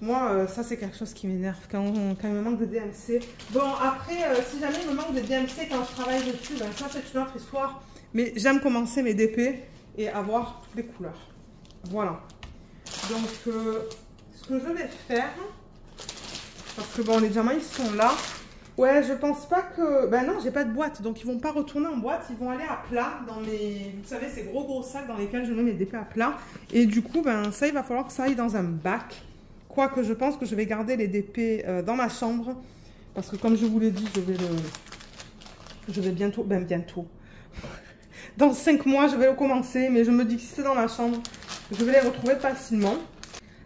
Moi, ça c'est quelque chose qui m'énerve quand il me manque de DMC. Bon, après, si jamais il me manque de DMC quand je travaille dessus, ben ça c'est une autre histoire. Mais j'aime commencer mes DP et avoir toutes les couleurs. Voilà. Donc, ce que je vais faire, parce que bon, les diamants ils sont là. Ouais, je pense pas que... Ben non, j'ai pas de boîte, donc ils vont pas retourner en boîte, ils vont aller à plat dans mes... Vous savez, ces gros sacs dans lesquels je mets mes DP à plat. Et du coup, ben ça, il va falloir que ça aille dans un bac. Quoique je pense que je vais garder les DP dans ma chambre. Parce que comme je vous l'ai dit, je vais bientôt... Ben bientôt. Dans 5 mois, je vais le commencer, mais je me dis que si c'est dans ma chambre, je vais les retrouver facilement.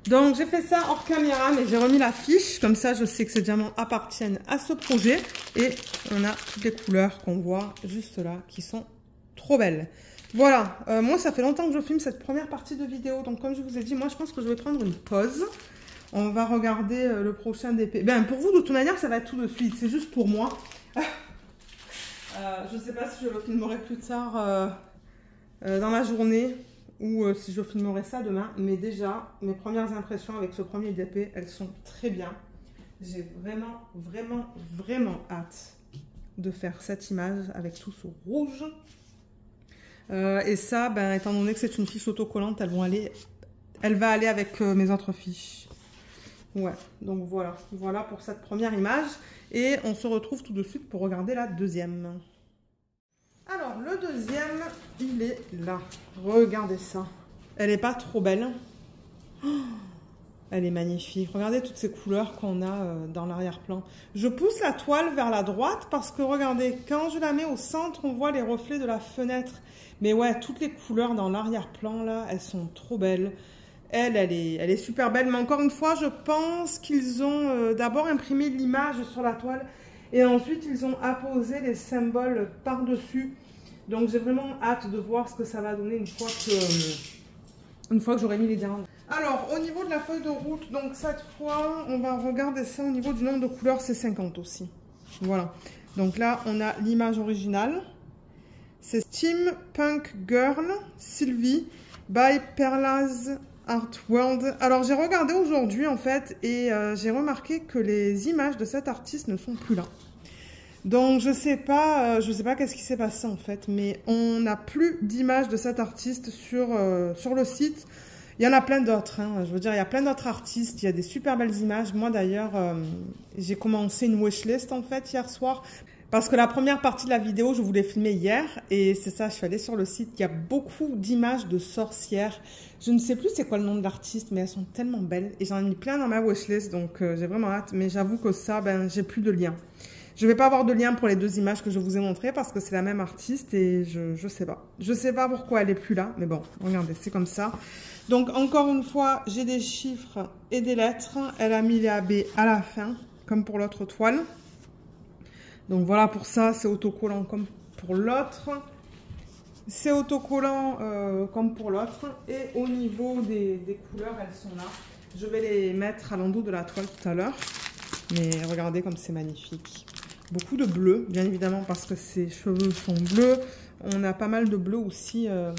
Donc j'ai fait ça hors caméra, mais j'ai remis la fiche, comme ça je sais que ces diamants appartiennent à ce projet. Et on a toutes les couleurs qu'on voit juste là, qui sont trop belles. Voilà, moi ça fait longtemps que je filme cette première partie de vidéo, donc comme je vous ai dit, moi je pense que je vais prendre une pause. On va regarder le prochain DP. Ben pour vous, de toute manière, ça va être tout de suite, c'est juste pour moi. Je ne sais pas si je le filmerai plus tard dans la journée. Ou si je filmerai ça demain, mais déjà, mes premières impressions avec ce premier DP, elles sont très bien. J'ai vraiment hâte de faire cette image avec tout ce rouge. Et ça, ben, étant donné que c'est une fiche autocollante, elle va aller avec mes autres fiches. Ouais, donc voilà pour cette première image. Et on se retrouve tout de suite pour regarder la deuxième. Alors, le deuxième, il est là. Regardez ça. Elle n'est pas trop belle. Oh, elle est magnifique. Regardez toutes ces couleurs qu'on a dans l'arrière-plan. Je pousse la toile vers la droite parce que, regardez, quand je la mets au centre, on voit les reflets de la fenêtre. Mais ouais, toutes les couleurs dans l'arrière-plan, là, elles sont trop belles. Elle est super belle. Mais encore une fois, je pense qu'ils ont d'abord imprimé l'image sur la toile. Et ensuite, ils ont apposé les symboles par-dessus. Donc, j'ai vraiment hâte de voir ce que ça va donner une fois que j'aurai mis les diamants. Alors, au niveau de la feuille de route, donc cette fois, on va regarder ça au niveau du nombre de couleurs, c'est 50 aussi. Voilà. Donc là, on a l'image originale. C'est Steampunk Girl, Sylvie, by Perlaz Art World. Alors, j'ai regardé aujourd'hui, en fait, et j'ai remarqué que les images de cet artiste ne sont plus là. Donc, je sais pas qu'est-ce qui s'est passé, en fait, mais on n'a plus d'images de cet artiste sur le site. Il y en a plein d'autres, hein. Je veux dire, il y a plein d'autres artistes, il y a des super belles images. Moi, d'ailleurs, j'ai commencé une wishlist, en fait, hier soir. Parce que la première partie de la vidéo, je voulais filmer hier. Et c'est ça, je suis allée sur le site. Il y a beaucoup d'images de sorcières. Je ne sais plus c'est quoi le nom de l'artiste, mais elles sont tellement belles. Et j'en ai mis plein dans ma wishlist, donc j'ai vraiment hâte. Mais j'avoue que ça, ben, j'ai plus de lien. Je ne vais pas avoir de lien pour les deux images que je vous ai montrées parce que c'est la même artiste et je sais pas. Je sais pas pourquoi elle est plus là, mais bon, regardez, c'est comme ça. Donc, encore une fois, j'ai des chiffres et des lettres. Elle a mis les AB à la fin, comme pour l'autre toile. Donc, voilà, pour ça, c'est autocollant comme pour l'autre. C'est autocollant comme pour l'autre. Et au niveau des couleurs, elles sont là. Je vais les mettre à l'endos de la toile tout à l'heure. Mais regardez comme c'est magnifique. Beaucoup de bleu, bien évidemment, parce que ses cheveux sont bleus. On a pas mal de bleu aussi, vous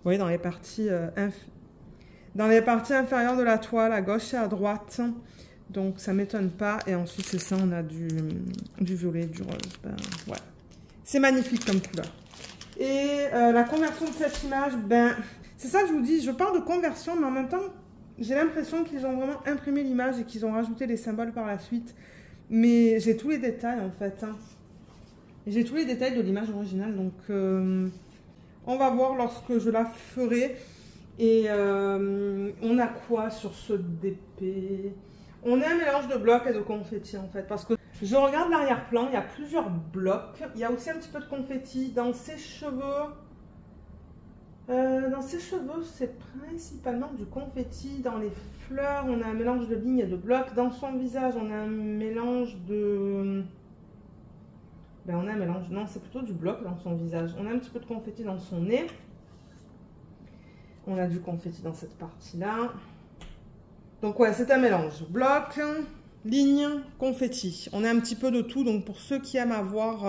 voyez, dans les parties inférieures de la toile, à gauche et à droite. Donc, ça ne m'étonne pas. Et ensuite, c'est ça, on a du violet, du rose. Ben, ouais. C'est magnifique comme couleur. Et la conversion de cette image, ben, c'est ça que je vous dis. Je parle de conversion, mais en même temps, j'ai l'impression qu'ils ont vraiment imprimé l'image et qu'ils ont rajouté les symboles par la suite. Mais j'ai tous les détails, en fait. Hein. J'ai tous les détails de l'image originale. Donc, on va voir lorsque je la ferai. Et on a quoi sur ce DP? On a un mélange de blocs et de confettis, en fait. Parce que je regarde l'arrière-plan, il y a plusieurs blocs. Il y a aussi un petit peu de confetti dans ses cheveux. C'est principalement du confetti. Dans les fleurs, on a un mélange de lignes et de blocs. Dans son visage, on a un mélange de... Ben, on a un mélange... Non, c'est plutôt du bloc dans son visage. On a un petit peu de confetti dans son nez. On a du confetti dans cette partie-là. Donc, ouais, c'est un mélange. Bloc, ligne, confetti. On a un petit peu de tout. Donc, pour ceux qui aiment avoir...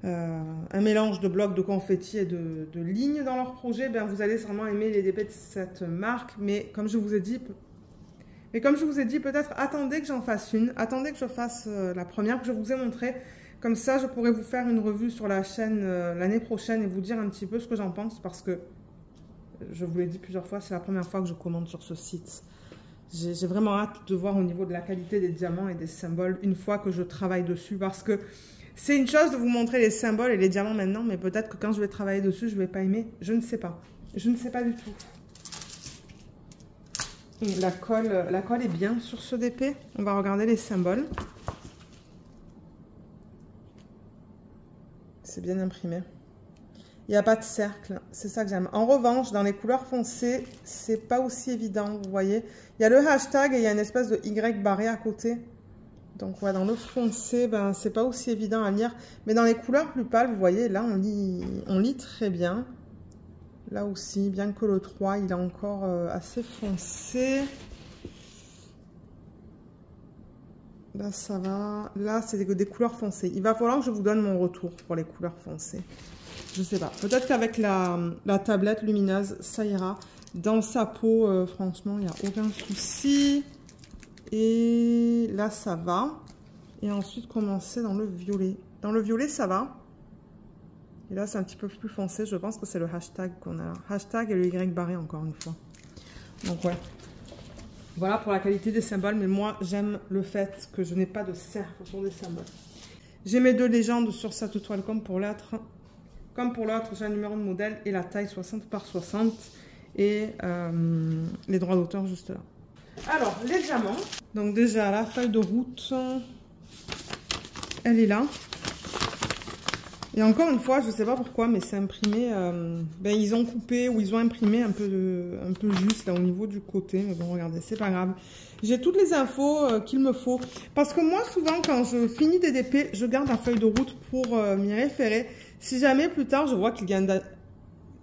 un mélange de blocs de confetti et de lignes dans leur projet, ben vous allez sûrement aimer les DP de cette marque. Mais comme je vous ai dit, peut-être attendez que j'en fasse une, attendez que je fasse la première que je vous ai montrée. Comme ça, je pourrais vous faire une revue sur la chaîne l'année prochaine et vous dire un petit peu ce que j'en pense, parce que je vous l'ai dit plusieurs fois, c'est la première fois que je commande sur ce site. J'ai vraiment hâte de voir au niveau de la qualité des diamants et des symboles une fois que je travaille dessus, parce que c'est une chose de vous montrer les symboles et les diamants maintenant, mais peut-être que quand je vais travailler dessus, je ne vais pas aimer. Je ne sais pas. Je ne sais pas du tout. La colle est bien sur ce DP. On va regarder les symboles. C'est bien imprimé. Il n'y a pas de cercle. C'est ça que j'aime. En revanche, dans les couleurs foncées, c'est pas aussi évident, vous voyez. Il y a le hashtag et il y a une espèce de Y barré à côté. Donc, ouais, dans le foncé, ben, c'est pas aussi évident à lire. Mais dans les couleurs plus pâles, vous voyez, là, on lit très bien. Là aussi, bien que le 3, il est encore assez foncé. Là, ça va. Là, c'est des couleurs foncées. Il va falloir que je vous donne mon retour pour les couleurs foncées. Je sais pas. Peut-être qu'avec la tablette lumineuse, ça ira. Dans sa peau, franchement, il n'y a aucun souci. Et là, ça va. Et ensuite, commencer dans le violet. Dans le violet, ça va. Et là, c'est un petit peu plus foncé. Je pense que c'est le hashtag qu'on a là. Hashtag et le Y barré, encore une fois. Donc, ouais. Voilà pour la qualité des symboles. Mais moi, j'aime le fait que je n'ai pas de cercle sur des symboles. J'ai mes deux légendes sur cette toile comme pour l'autre. Comme pour l'autre, j'ai un numéro de modèle et la taille 60 par 60. Et les droits d'auteur juste là. Alors, les diamants. Donc déjà, la feuille de route, elle est là. Et encore une fois, je ne sais pas pourquoi, mais c'est imprimé... ben, ils ont coupé ou ils ont imprimé un peu juste là au niveau du côté. Mais bon, regardez, c'est pas grave. J'ai toutes les infos qu'il me faut. Parce que moi, souvent, quand je finis des DP, je garde la feuille de route pour m'y référer. Si jamais plus tard, je vois qu'il y a un...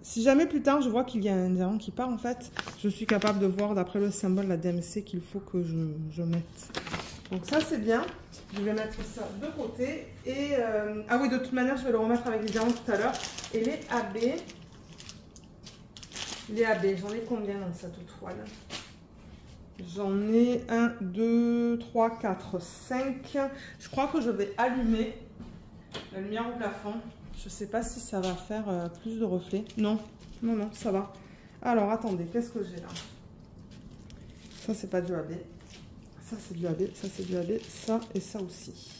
Si jamais plus tard, je vois qu'il y a un diamant qui part, en fait, je suis capable de voir, d'après le symbole, la DMC qu'il faut que je mette. Donc ça, c'est bien. Je vais mettre ça de côté. Et, ah oui, de toute manière, je vais le remettre avec les diamants tout à l'heure. Et les AB. Les AB, j'en ai combien dans cette toile? J'en ai 1, 2, 3, 4, 5. Je crois que je vais allumer la lumière au plafond. Je ne sais pas si ça va faire plus de reflets. Non, non, non, ça va. Alors, attendez, qu'est-ce que j'ai là? Ça, c'est pas du AB. Ça, c'est du AB. Ça, c'est du AB. Ça et ça aussi.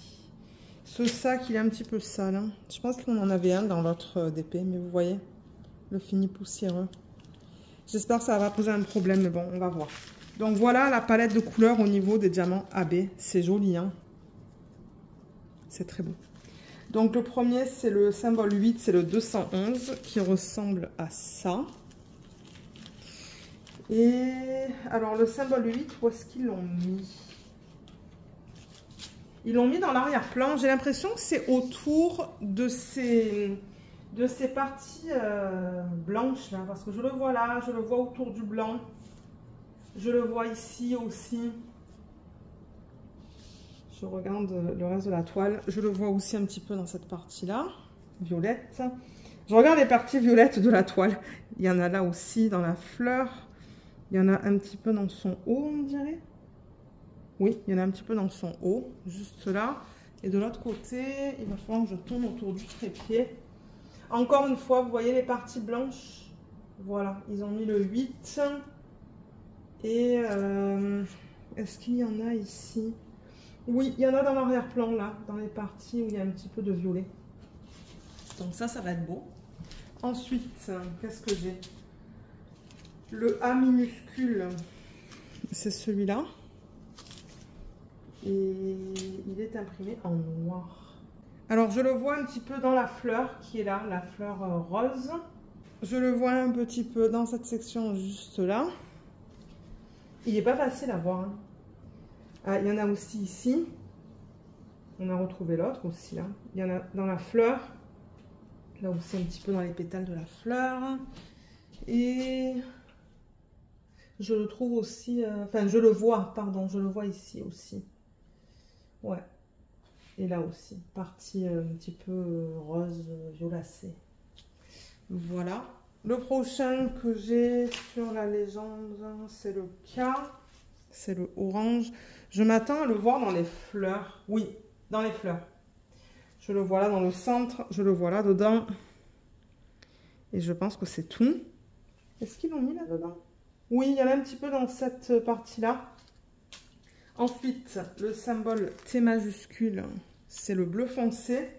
Ce sac, il est un petit peu sale. Hein. Je pense qu'on en avait un dans l'autre DP, mais vous voyez, le fini poussiéreux. J'espère que ça va poser un problème, mais bon, on va voir. Donc, voilà la palette de couleurs au niveau des diamants AB. C'est joli, hein? C'est très beau. Donc le premier, c'est le symbole 8, c'est le 211 qui ressemble à ça. Et alors le symbole 8, où est-ce qu'ils l'ont mis? Ils l'ont mis dans l'arrière-plan. J'ai l'impression que c'est autour de ces parties blanches là, parce que je le vois là, je le vois autour du blanc. Je le vois ici aussi. Je regarde le reste de la toile. Je le vois aussi un petit peu dans cette partie-là, violette. Je regarde les parties violettes de la toile. Il y en a là aussi dans la fleur. Il y en a un petit peu dans son haut, on dirait. Oui, il y en a un petit peu dans son haut, juste là. Et de l'autre côté, il va falloir que je tourne autour du trépied. Encore une fois, vous voyez les parties blanches. Voilà, ils ont mis le 8. Et est-ce qu'il y en a ici? Oui, il y en a dans l'arrière-plan, là, dans les parties où il y a un petit peu de violet. Donc ça va être beau. Ensuite, qu'est-ce que j'ai? Le A minuscule, c'est celui-là. Et il est imprimé en noir. Alors, je le vois un petit peu dans la fleur qui est là, la fleur rose. Je le vois un petit peu dans cette section juste là. Il n'est pas facile à voir. Hein. Ah, il y en a aussi ici. On a retrouvé l'autre aussi là. Il y en a dans la fleur. Là aussi un petit peu dans les pétales de la fleur. Et je le trouve aussi... Enfin, je le vois, pardon. Je le vois ici aussi. Ouais. Et là aussi. Partie un petit peu rose violacée. Voilà. Le prochain que j'ai sur la légende, c'est le K. C'est le orange. Je m'attends à le voir dans les fleurs. Oui, dans les fleurs. Je le vois là dans le centre. Je le vois là dedans. Et je pense que c'est tout. Est-ce qu'ils l'ont mis là dedans? Oui, il y en a un petit peu dans cette partie-là. Ensuite, le symbole T majuscule, c'est le bleu foncé.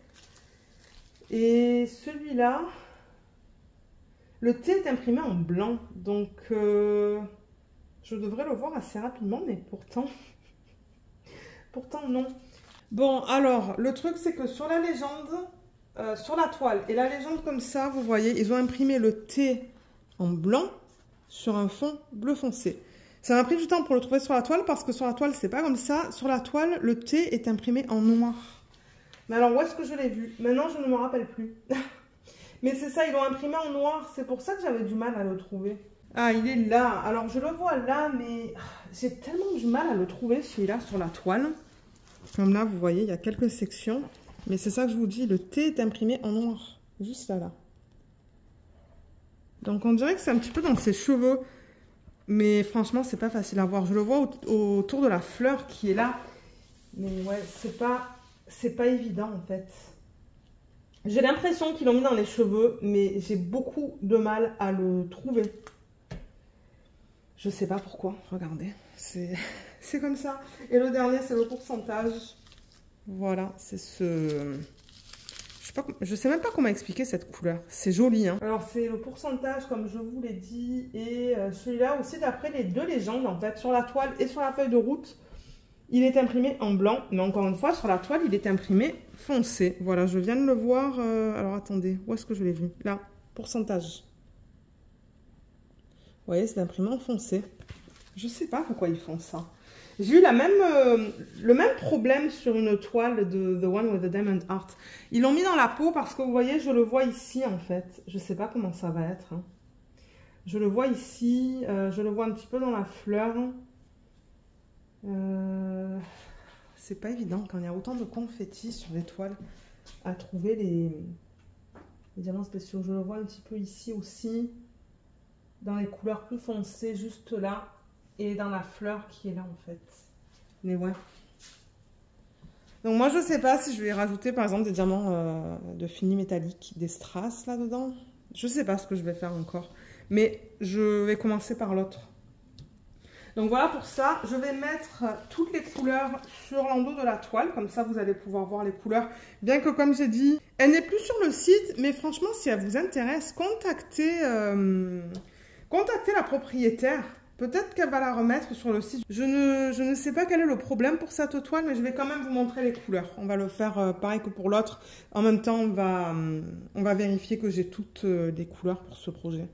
Et celui-là, le T est imprimé en blanc. Donc, je devrais le voir assez rapidement, mais pourtant non. Bon, alors, le truc, c'est que sur la légende, sur la toile, et la légende comme ça, vous voyez, ils ont imprimé le T en blanc sur un fond bleu foncé. Ça m'a pris du temps pour le trouver sur la toile, parce que sur la toile, c'est pas comme ça. Sur la toile, le T est imprimé en noir. Mais alors, où est-ce que je l'ai vu? Maintenant, je ne me rappelle plus. Mais c'est ça, ils l'ont imprimé en noir. C'est pour ça que j'avais du mal à le trouver. Ah, il est là. Alors, je le vois là, mais j'ai tellement du mal à le trouver, celui-là, sur la toile. Comme là, vous voyez, il y a quelques sections. Mais c'est ça que je vous dis, le T est imprimé en noir. Juste là. Donc, on dirait que c'est un petit peu dans ses cheveux. Mais franchement, c'est pas facile à voir. Je le vois autour de la fleur qui est là. Mais ouais, c'est pas évident, en fait. J'ai l'impression qu'ils l'ont mis dans les cheveux, mais j'ai beaucoup de mal à le trouver. Je sais pas pourquoi, regardez. C'est comme ça. Et le dernier, c'est le pourcentage. Voilà, c'est ce... Je sais même pas comment expliquer cette couleur. C'est joli, hein. Alors, c'est le pourcentage, comme je vous l'ai dit. Et celui-là aussi, d'après les deux légendes, en fait, sur la toile et sur la feuille de route, il est imprimé en blanc. Mais encore une fois, sur la toile, il est imprimé foncé. Voilà, je viens de le voir. Alors, attendez, où est-ce que je l'ai vu? Là, pourcentage. Vous voyez, c'est imprimé en foncé. Je sais pas pourquoi ils font ça. J'ai eu le même problème sur une toile de The One with the Diamond Heart. Ils l'ont mis dans la peau parce que vous voyez, je le vois ici en fait. Je sais pas comment ça va être. Hein. Je le vois ici, je le vois un petit peu dans la fleur. C'est pas évident quand il y a autant de confettis sur les toiles à trouver les diamants spéciaux. Je le vois un petit peu ici aussi, dans les couleurs plus foncées, juste là. Et dans la fleur qui est là, en fait. Mais ouais. Donc, moi, je sais pas si je vais rajouter, par exemple, des diamants de fini métallique, des strass là-dedans. Je sais pas ce que je vais faire encore. Mais je vais commencer par l'autre. Donc, voilà pour ça. Je vais mettre toutes les couleurs sur l'endos de la toile. Comme ça, vous allez pouvoir voir les couleurs. Bien que, comme j'ai dit, elle n'est plus sur le site. Mais franchement, si elle vous intéresse, contactez la propriétaire. Peut-être qu'elle va la remettre sur le site. Je ne sais pas quel est le problème pour cette toile, mais je vais quand même vous montrer les couleurs. On va le faire pareil que pour l'autre. En même temps, on va vérifier que j'ai toutes les couleurs pour ce projet.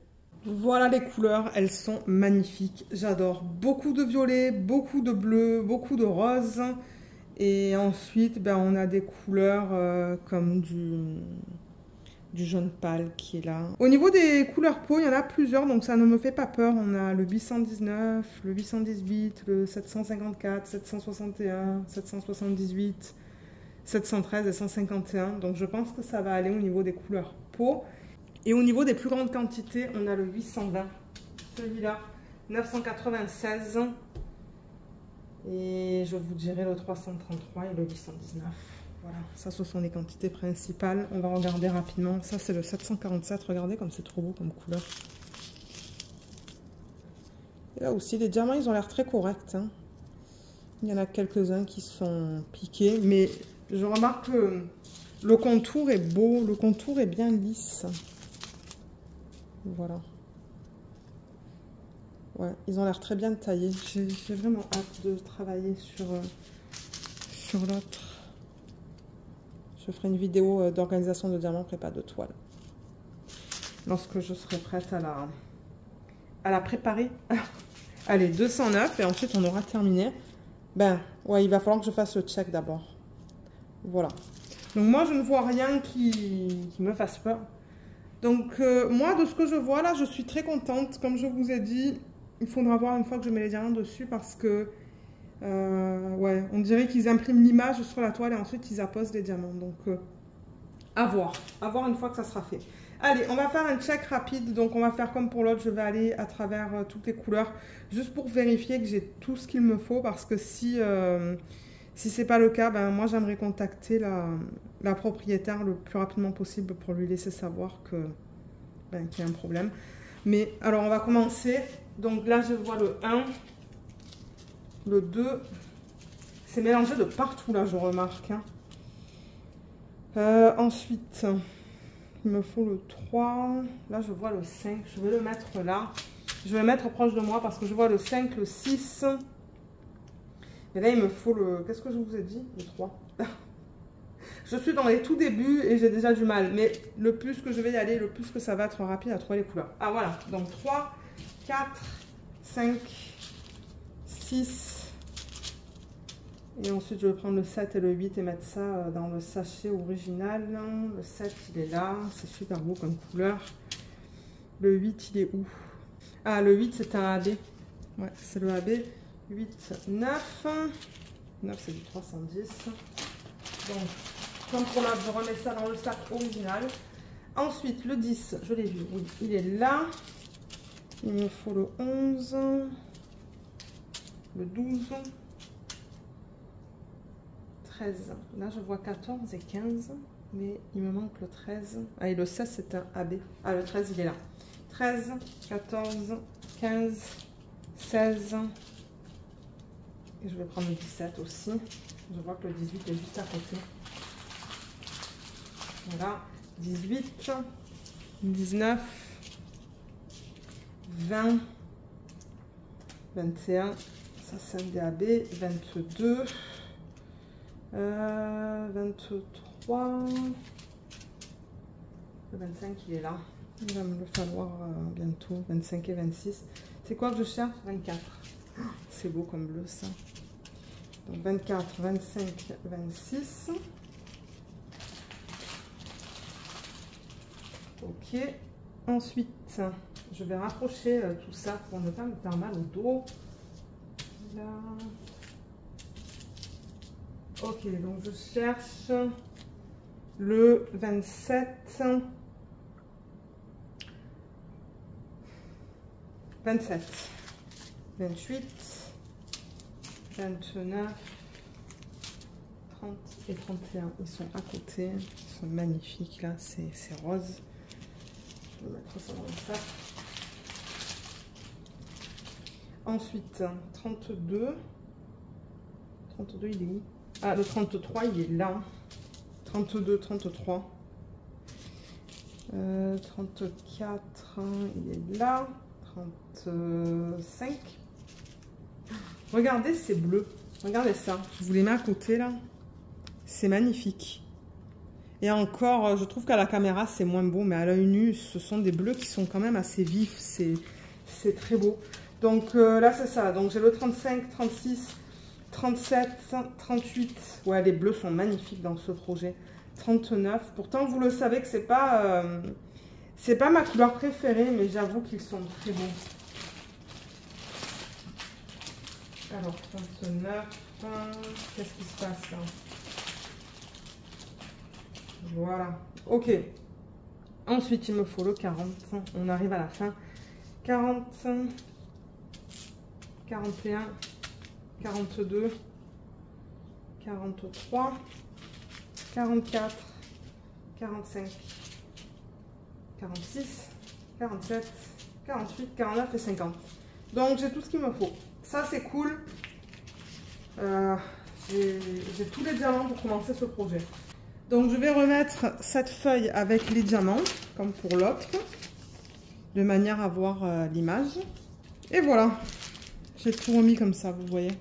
Voilà les couleurs, elles sont magnifiques. J'adore. Beaucoup de violet, beaucoup de bleu, beaucoup de rose. Et ensuite, ben, on a des couleurs comme du jaune pâle qui est là. Au niveau des couleurs peau, il y en a plusieurs, donc ça ne me fait pas peur. On a le 819, le 818, le 754, 761, 778, 713 et 151. Donc je pense que ça va aller au niveau des couleurs peau. Et au niveau des plus grandes quantités, on a le 820, celui-là, 996. Et je vous dirai le 333 et le 819. Voilà, ça ce sont les quantités principales. On va regarder rapidement. Ça c'est le 747. Regardez comme c'est trop beau comme couleur. Et là aussi, les diamants, ils ont l'air très corrects. Hein. Il y en a quelques-uns qui sont piqués. Mais je remarque que le contour est beau. Le contour est bien lisse. Voilà. Ouais, ils ont l'air très bien taillés. J'ai vraiment hâte de travailler sur l'autre. Je ferai une vidéo d'organisation de diamants prépa de toile. Lorsque je serai prête à la préparer. Allez, 209 et ensuite on aura terminé. Ben, ouais, il va falloir que je fasse le check d'abord. Voilà. Donc moi, je ne vois rien qui me fasse peur. Donc moi, de ce que je vois là, je suis très contente. Comme je vous ai dit, il faudra voir une fois que je mets les diamants dessus parce que ouais, on dirait qu'ils impriment l'image sur la toile et ensuite ils apposent les diamants. Donc à voir une fois que ça sera fait. Allez, on va faire un check rapide. Donc on va faire comme pour l'autre, je vais aller à travers toutes les couleurs juste pour vérifier que j'ai tout ce qu'il me faut parce que si c'est pas le cas, ben moi j'aimerais contacter la propriétaire le plus rapidement possible pour lui laisser savoir que qu'il y a un problème. Mais alors on va commencer. Donc là je vois le 1, le 2, c'est mélangé de partout là, je remarque. Hein. Ensuite, il me faut le 3, là je vois le 5, je vais le mettre là. Je vais le mettre proche de moi parce que je vois le 5, le 6. Et là il me faut le, qu'est-ce que je vous ai dit? Le 3. Je suis dans les tout débuts et j'ai déjà du mal. Mais le plus que je vais y aller, le plus que ça va être rapide à trouver les couleurs. Ah voilà, donc 3, 4, 5, 6. Et ensuite, je vais prendre le 7 et le 8 et mettre ça dans le sachet original. Le 7, il est là. C'est super beau comme couleur. Le 8, il est où? Ah, le 8, c'est un AB. Ouais, c'est le AB. 8, 9. 9, c'est du 310. Donc, comme pour l'autre, je remets ça dans le sac original. Ensuite, le 10, je l'ai vu. Oui, il est là. Il me faut le 11. Le 12. 13. Là, je vois 14 et 15. Mais il me manque le 13. Ah, et le 16, c'est un AB. Ah, le 13, il est là. 13, 14, 15, 16. Et je vais prendre le 17 aussi. Je vois que le 18 est juste à côté. Voilà. 18, 19, 20, 21. Ça, c'est un DAB. 22. 23. Le 25, il est là. Il va me le falloir bientôt. 25 et 26. C'est quoi que je cherche? 24. C'est beau comme bleu, ça. Donc 24, 25, 26. Ok. Ensuite, je vais rapprocher tout ça pour ne pas me faire mal au dos. Là. Ok, donc je cherche le 27. 27. 28. 29. 30 et 31. Ils sont à côté. Ils sont magnifiques là. C'est rose. Je vais mettre ça dans le sac. Ensuite, 32. 32, il est où? Ah, le 33, il est là. 32, 33. 34, il est là. 35. Regardez ces bleus. Regardez ça. Je vous les mets à côté, là. C'est magnifique. Et encore, je trouve qu'à la caméra, c'est moins beau. Mais à l'œil nu, ce sont des bleus qui sont quand même assez vifs. C'est très beau. Donc là, c'est ça. Donc j'ai le 35, 36... 37, 38, ouais, les bleus sont magnifiques dans ce projet. 39. Pourtant, vous le savez que c'est pas ma couleur préférée, mais j'avoue qu'ils sont très beaux. Alors, 39. Qu'est-ce qui se passe là? Voilà. Ok. Ensuite, il me faut le 40. On arrive à la fin. 40, 41, 42, 43, 44, 45, 46, 47, 48, 49 et 50. Donc, j'ai tout ce qu'il me faut. Ça, c'est cool. J'ai tous les diamants pour commencer ce projet. Donc, je vais remettre cette feuille avec les diamants, comme pour l'autre, de manière à voir l'image. Et voilà, j'ai tout remis comme ça, vous voyez.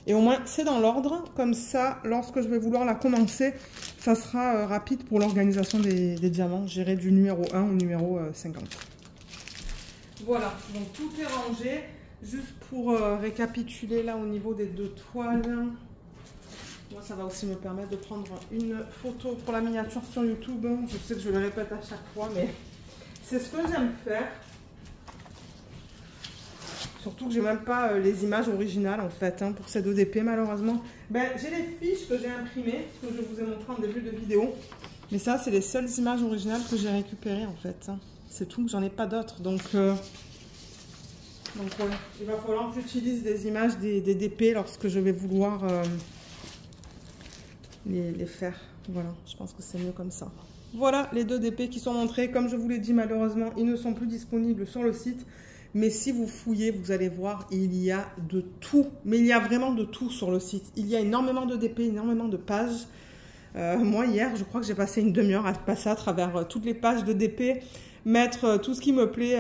Et au moins, c'est dans l'ordre. Comme ça, lorsque je vais vouloir la commencer, ça sera rapide pour l'organisation des diamants. J'irai du numéro 1 au numéro 50. Voilà, donc tout est rangé. Juste pour récapituler là au niveau des deux toiles. Moi, ça va aussi me permettre de prendre une photo pour la miniature sur YouTube. Je sais que je le répète à chaque fois, mais c'est ce que j'aime faire. Surtout que j'ai même pas les images originales en fait pour ces deux DP malheureusement. Ben, j'ai les fiches que j'ai imprimées, ce que je vous ai montré en début de vidéo. Mais ça, c'est les seules images originales que j'ai récupérées en fait. C'est tout, j'en ai pas d'autres. Donc voilà, il va falloir que j'utilise des images des DP lorsque je vais vouloir les faire. Voilà, je pense que c'est mieux comme ça. Voilà les deux DP qui sont montrés. Comme je vous l'ai dit, malheureusement, ils ne sont plus disponibles sur le site. Mais si vous fouillez, vous allez voir, il y a de tout. Mais il y a vraiment de tout sur le site. Il y a énormément de DP, énormément de pages. Moi, hier, je crois que j'ai passé une demi-heure à passer à travers toutes les pages de DP. Mettre tout ce qui me plaît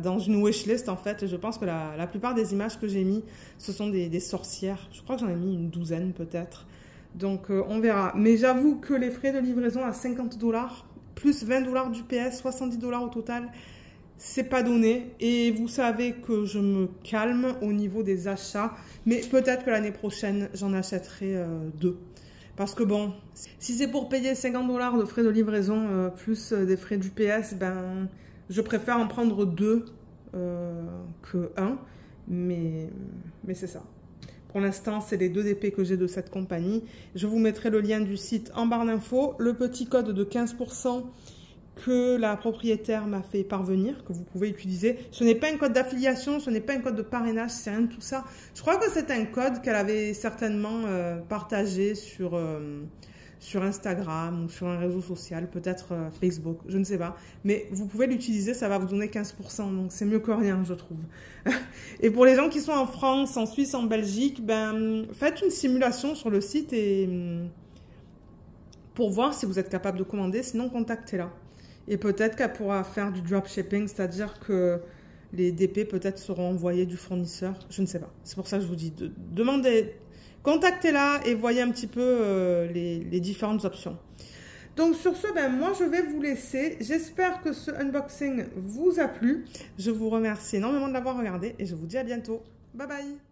dans une wishlist en fait. Et je pense que la plupart des images que j'ai mis, ce sont des sorcières. Je crois que j'en ai mis une douzaine peut-être. Donc on verra. Mais j'avoue que les frais de livraison à 50 $, plus 20 $ d'UPS, 70 $ au total, c'est pas donné. Et vous savez que je me calme au niveau des achats. Mais peut-être que l'année prochaine, j'en achèterai deux. Parce que bon, si c'est pour payer 50 $ de frais de livraison plus des frais d'UPS, ben, je préfère en prendre deux que un. Mais c'est ça. Pour l'instant, c'est les deux DP que j'ai de cette compagnie. Je vous mettrai le lien du site en barre d'infos. Le petit code de 15% que la propriétaire m'a fait parvenir, que vous pouvez utiliser. Ce n'est pas un code d'affiliation, ce n'est pas un code de parrainage, c'est rien de tout ça. Je crois que c'est un code qu'elle avait certainement partagé sur Instagram ou sur un réseau social, peut-être Facebook, je ne sais pas. Mais vous pouvez l'utiliser, ça va vous donner 15%, donc c'est mieux que rien, je trouve. Et pour les gens qui sont en France, en Suisse, en Belgique, ben, faites une simulation sur le site et pour voir si vous êtes capable de commander, sinon contactez-la. Et peut-être qu'elle pourra faire du dropshipping, c'est-à-dire que les DP peut-être seront envoyés du fournisseur. Je ne sais pas. C'est pour ça que je vous dis de demander, contactez-la et voyez un petit peu les différentes options. Donc sur ce, ben, moi je vais vous laisser. J'espère que ce unboxing vous a plu. Je vous remercie énormément de l'avoir regardé et je vous dis à bientôt. Bye bye!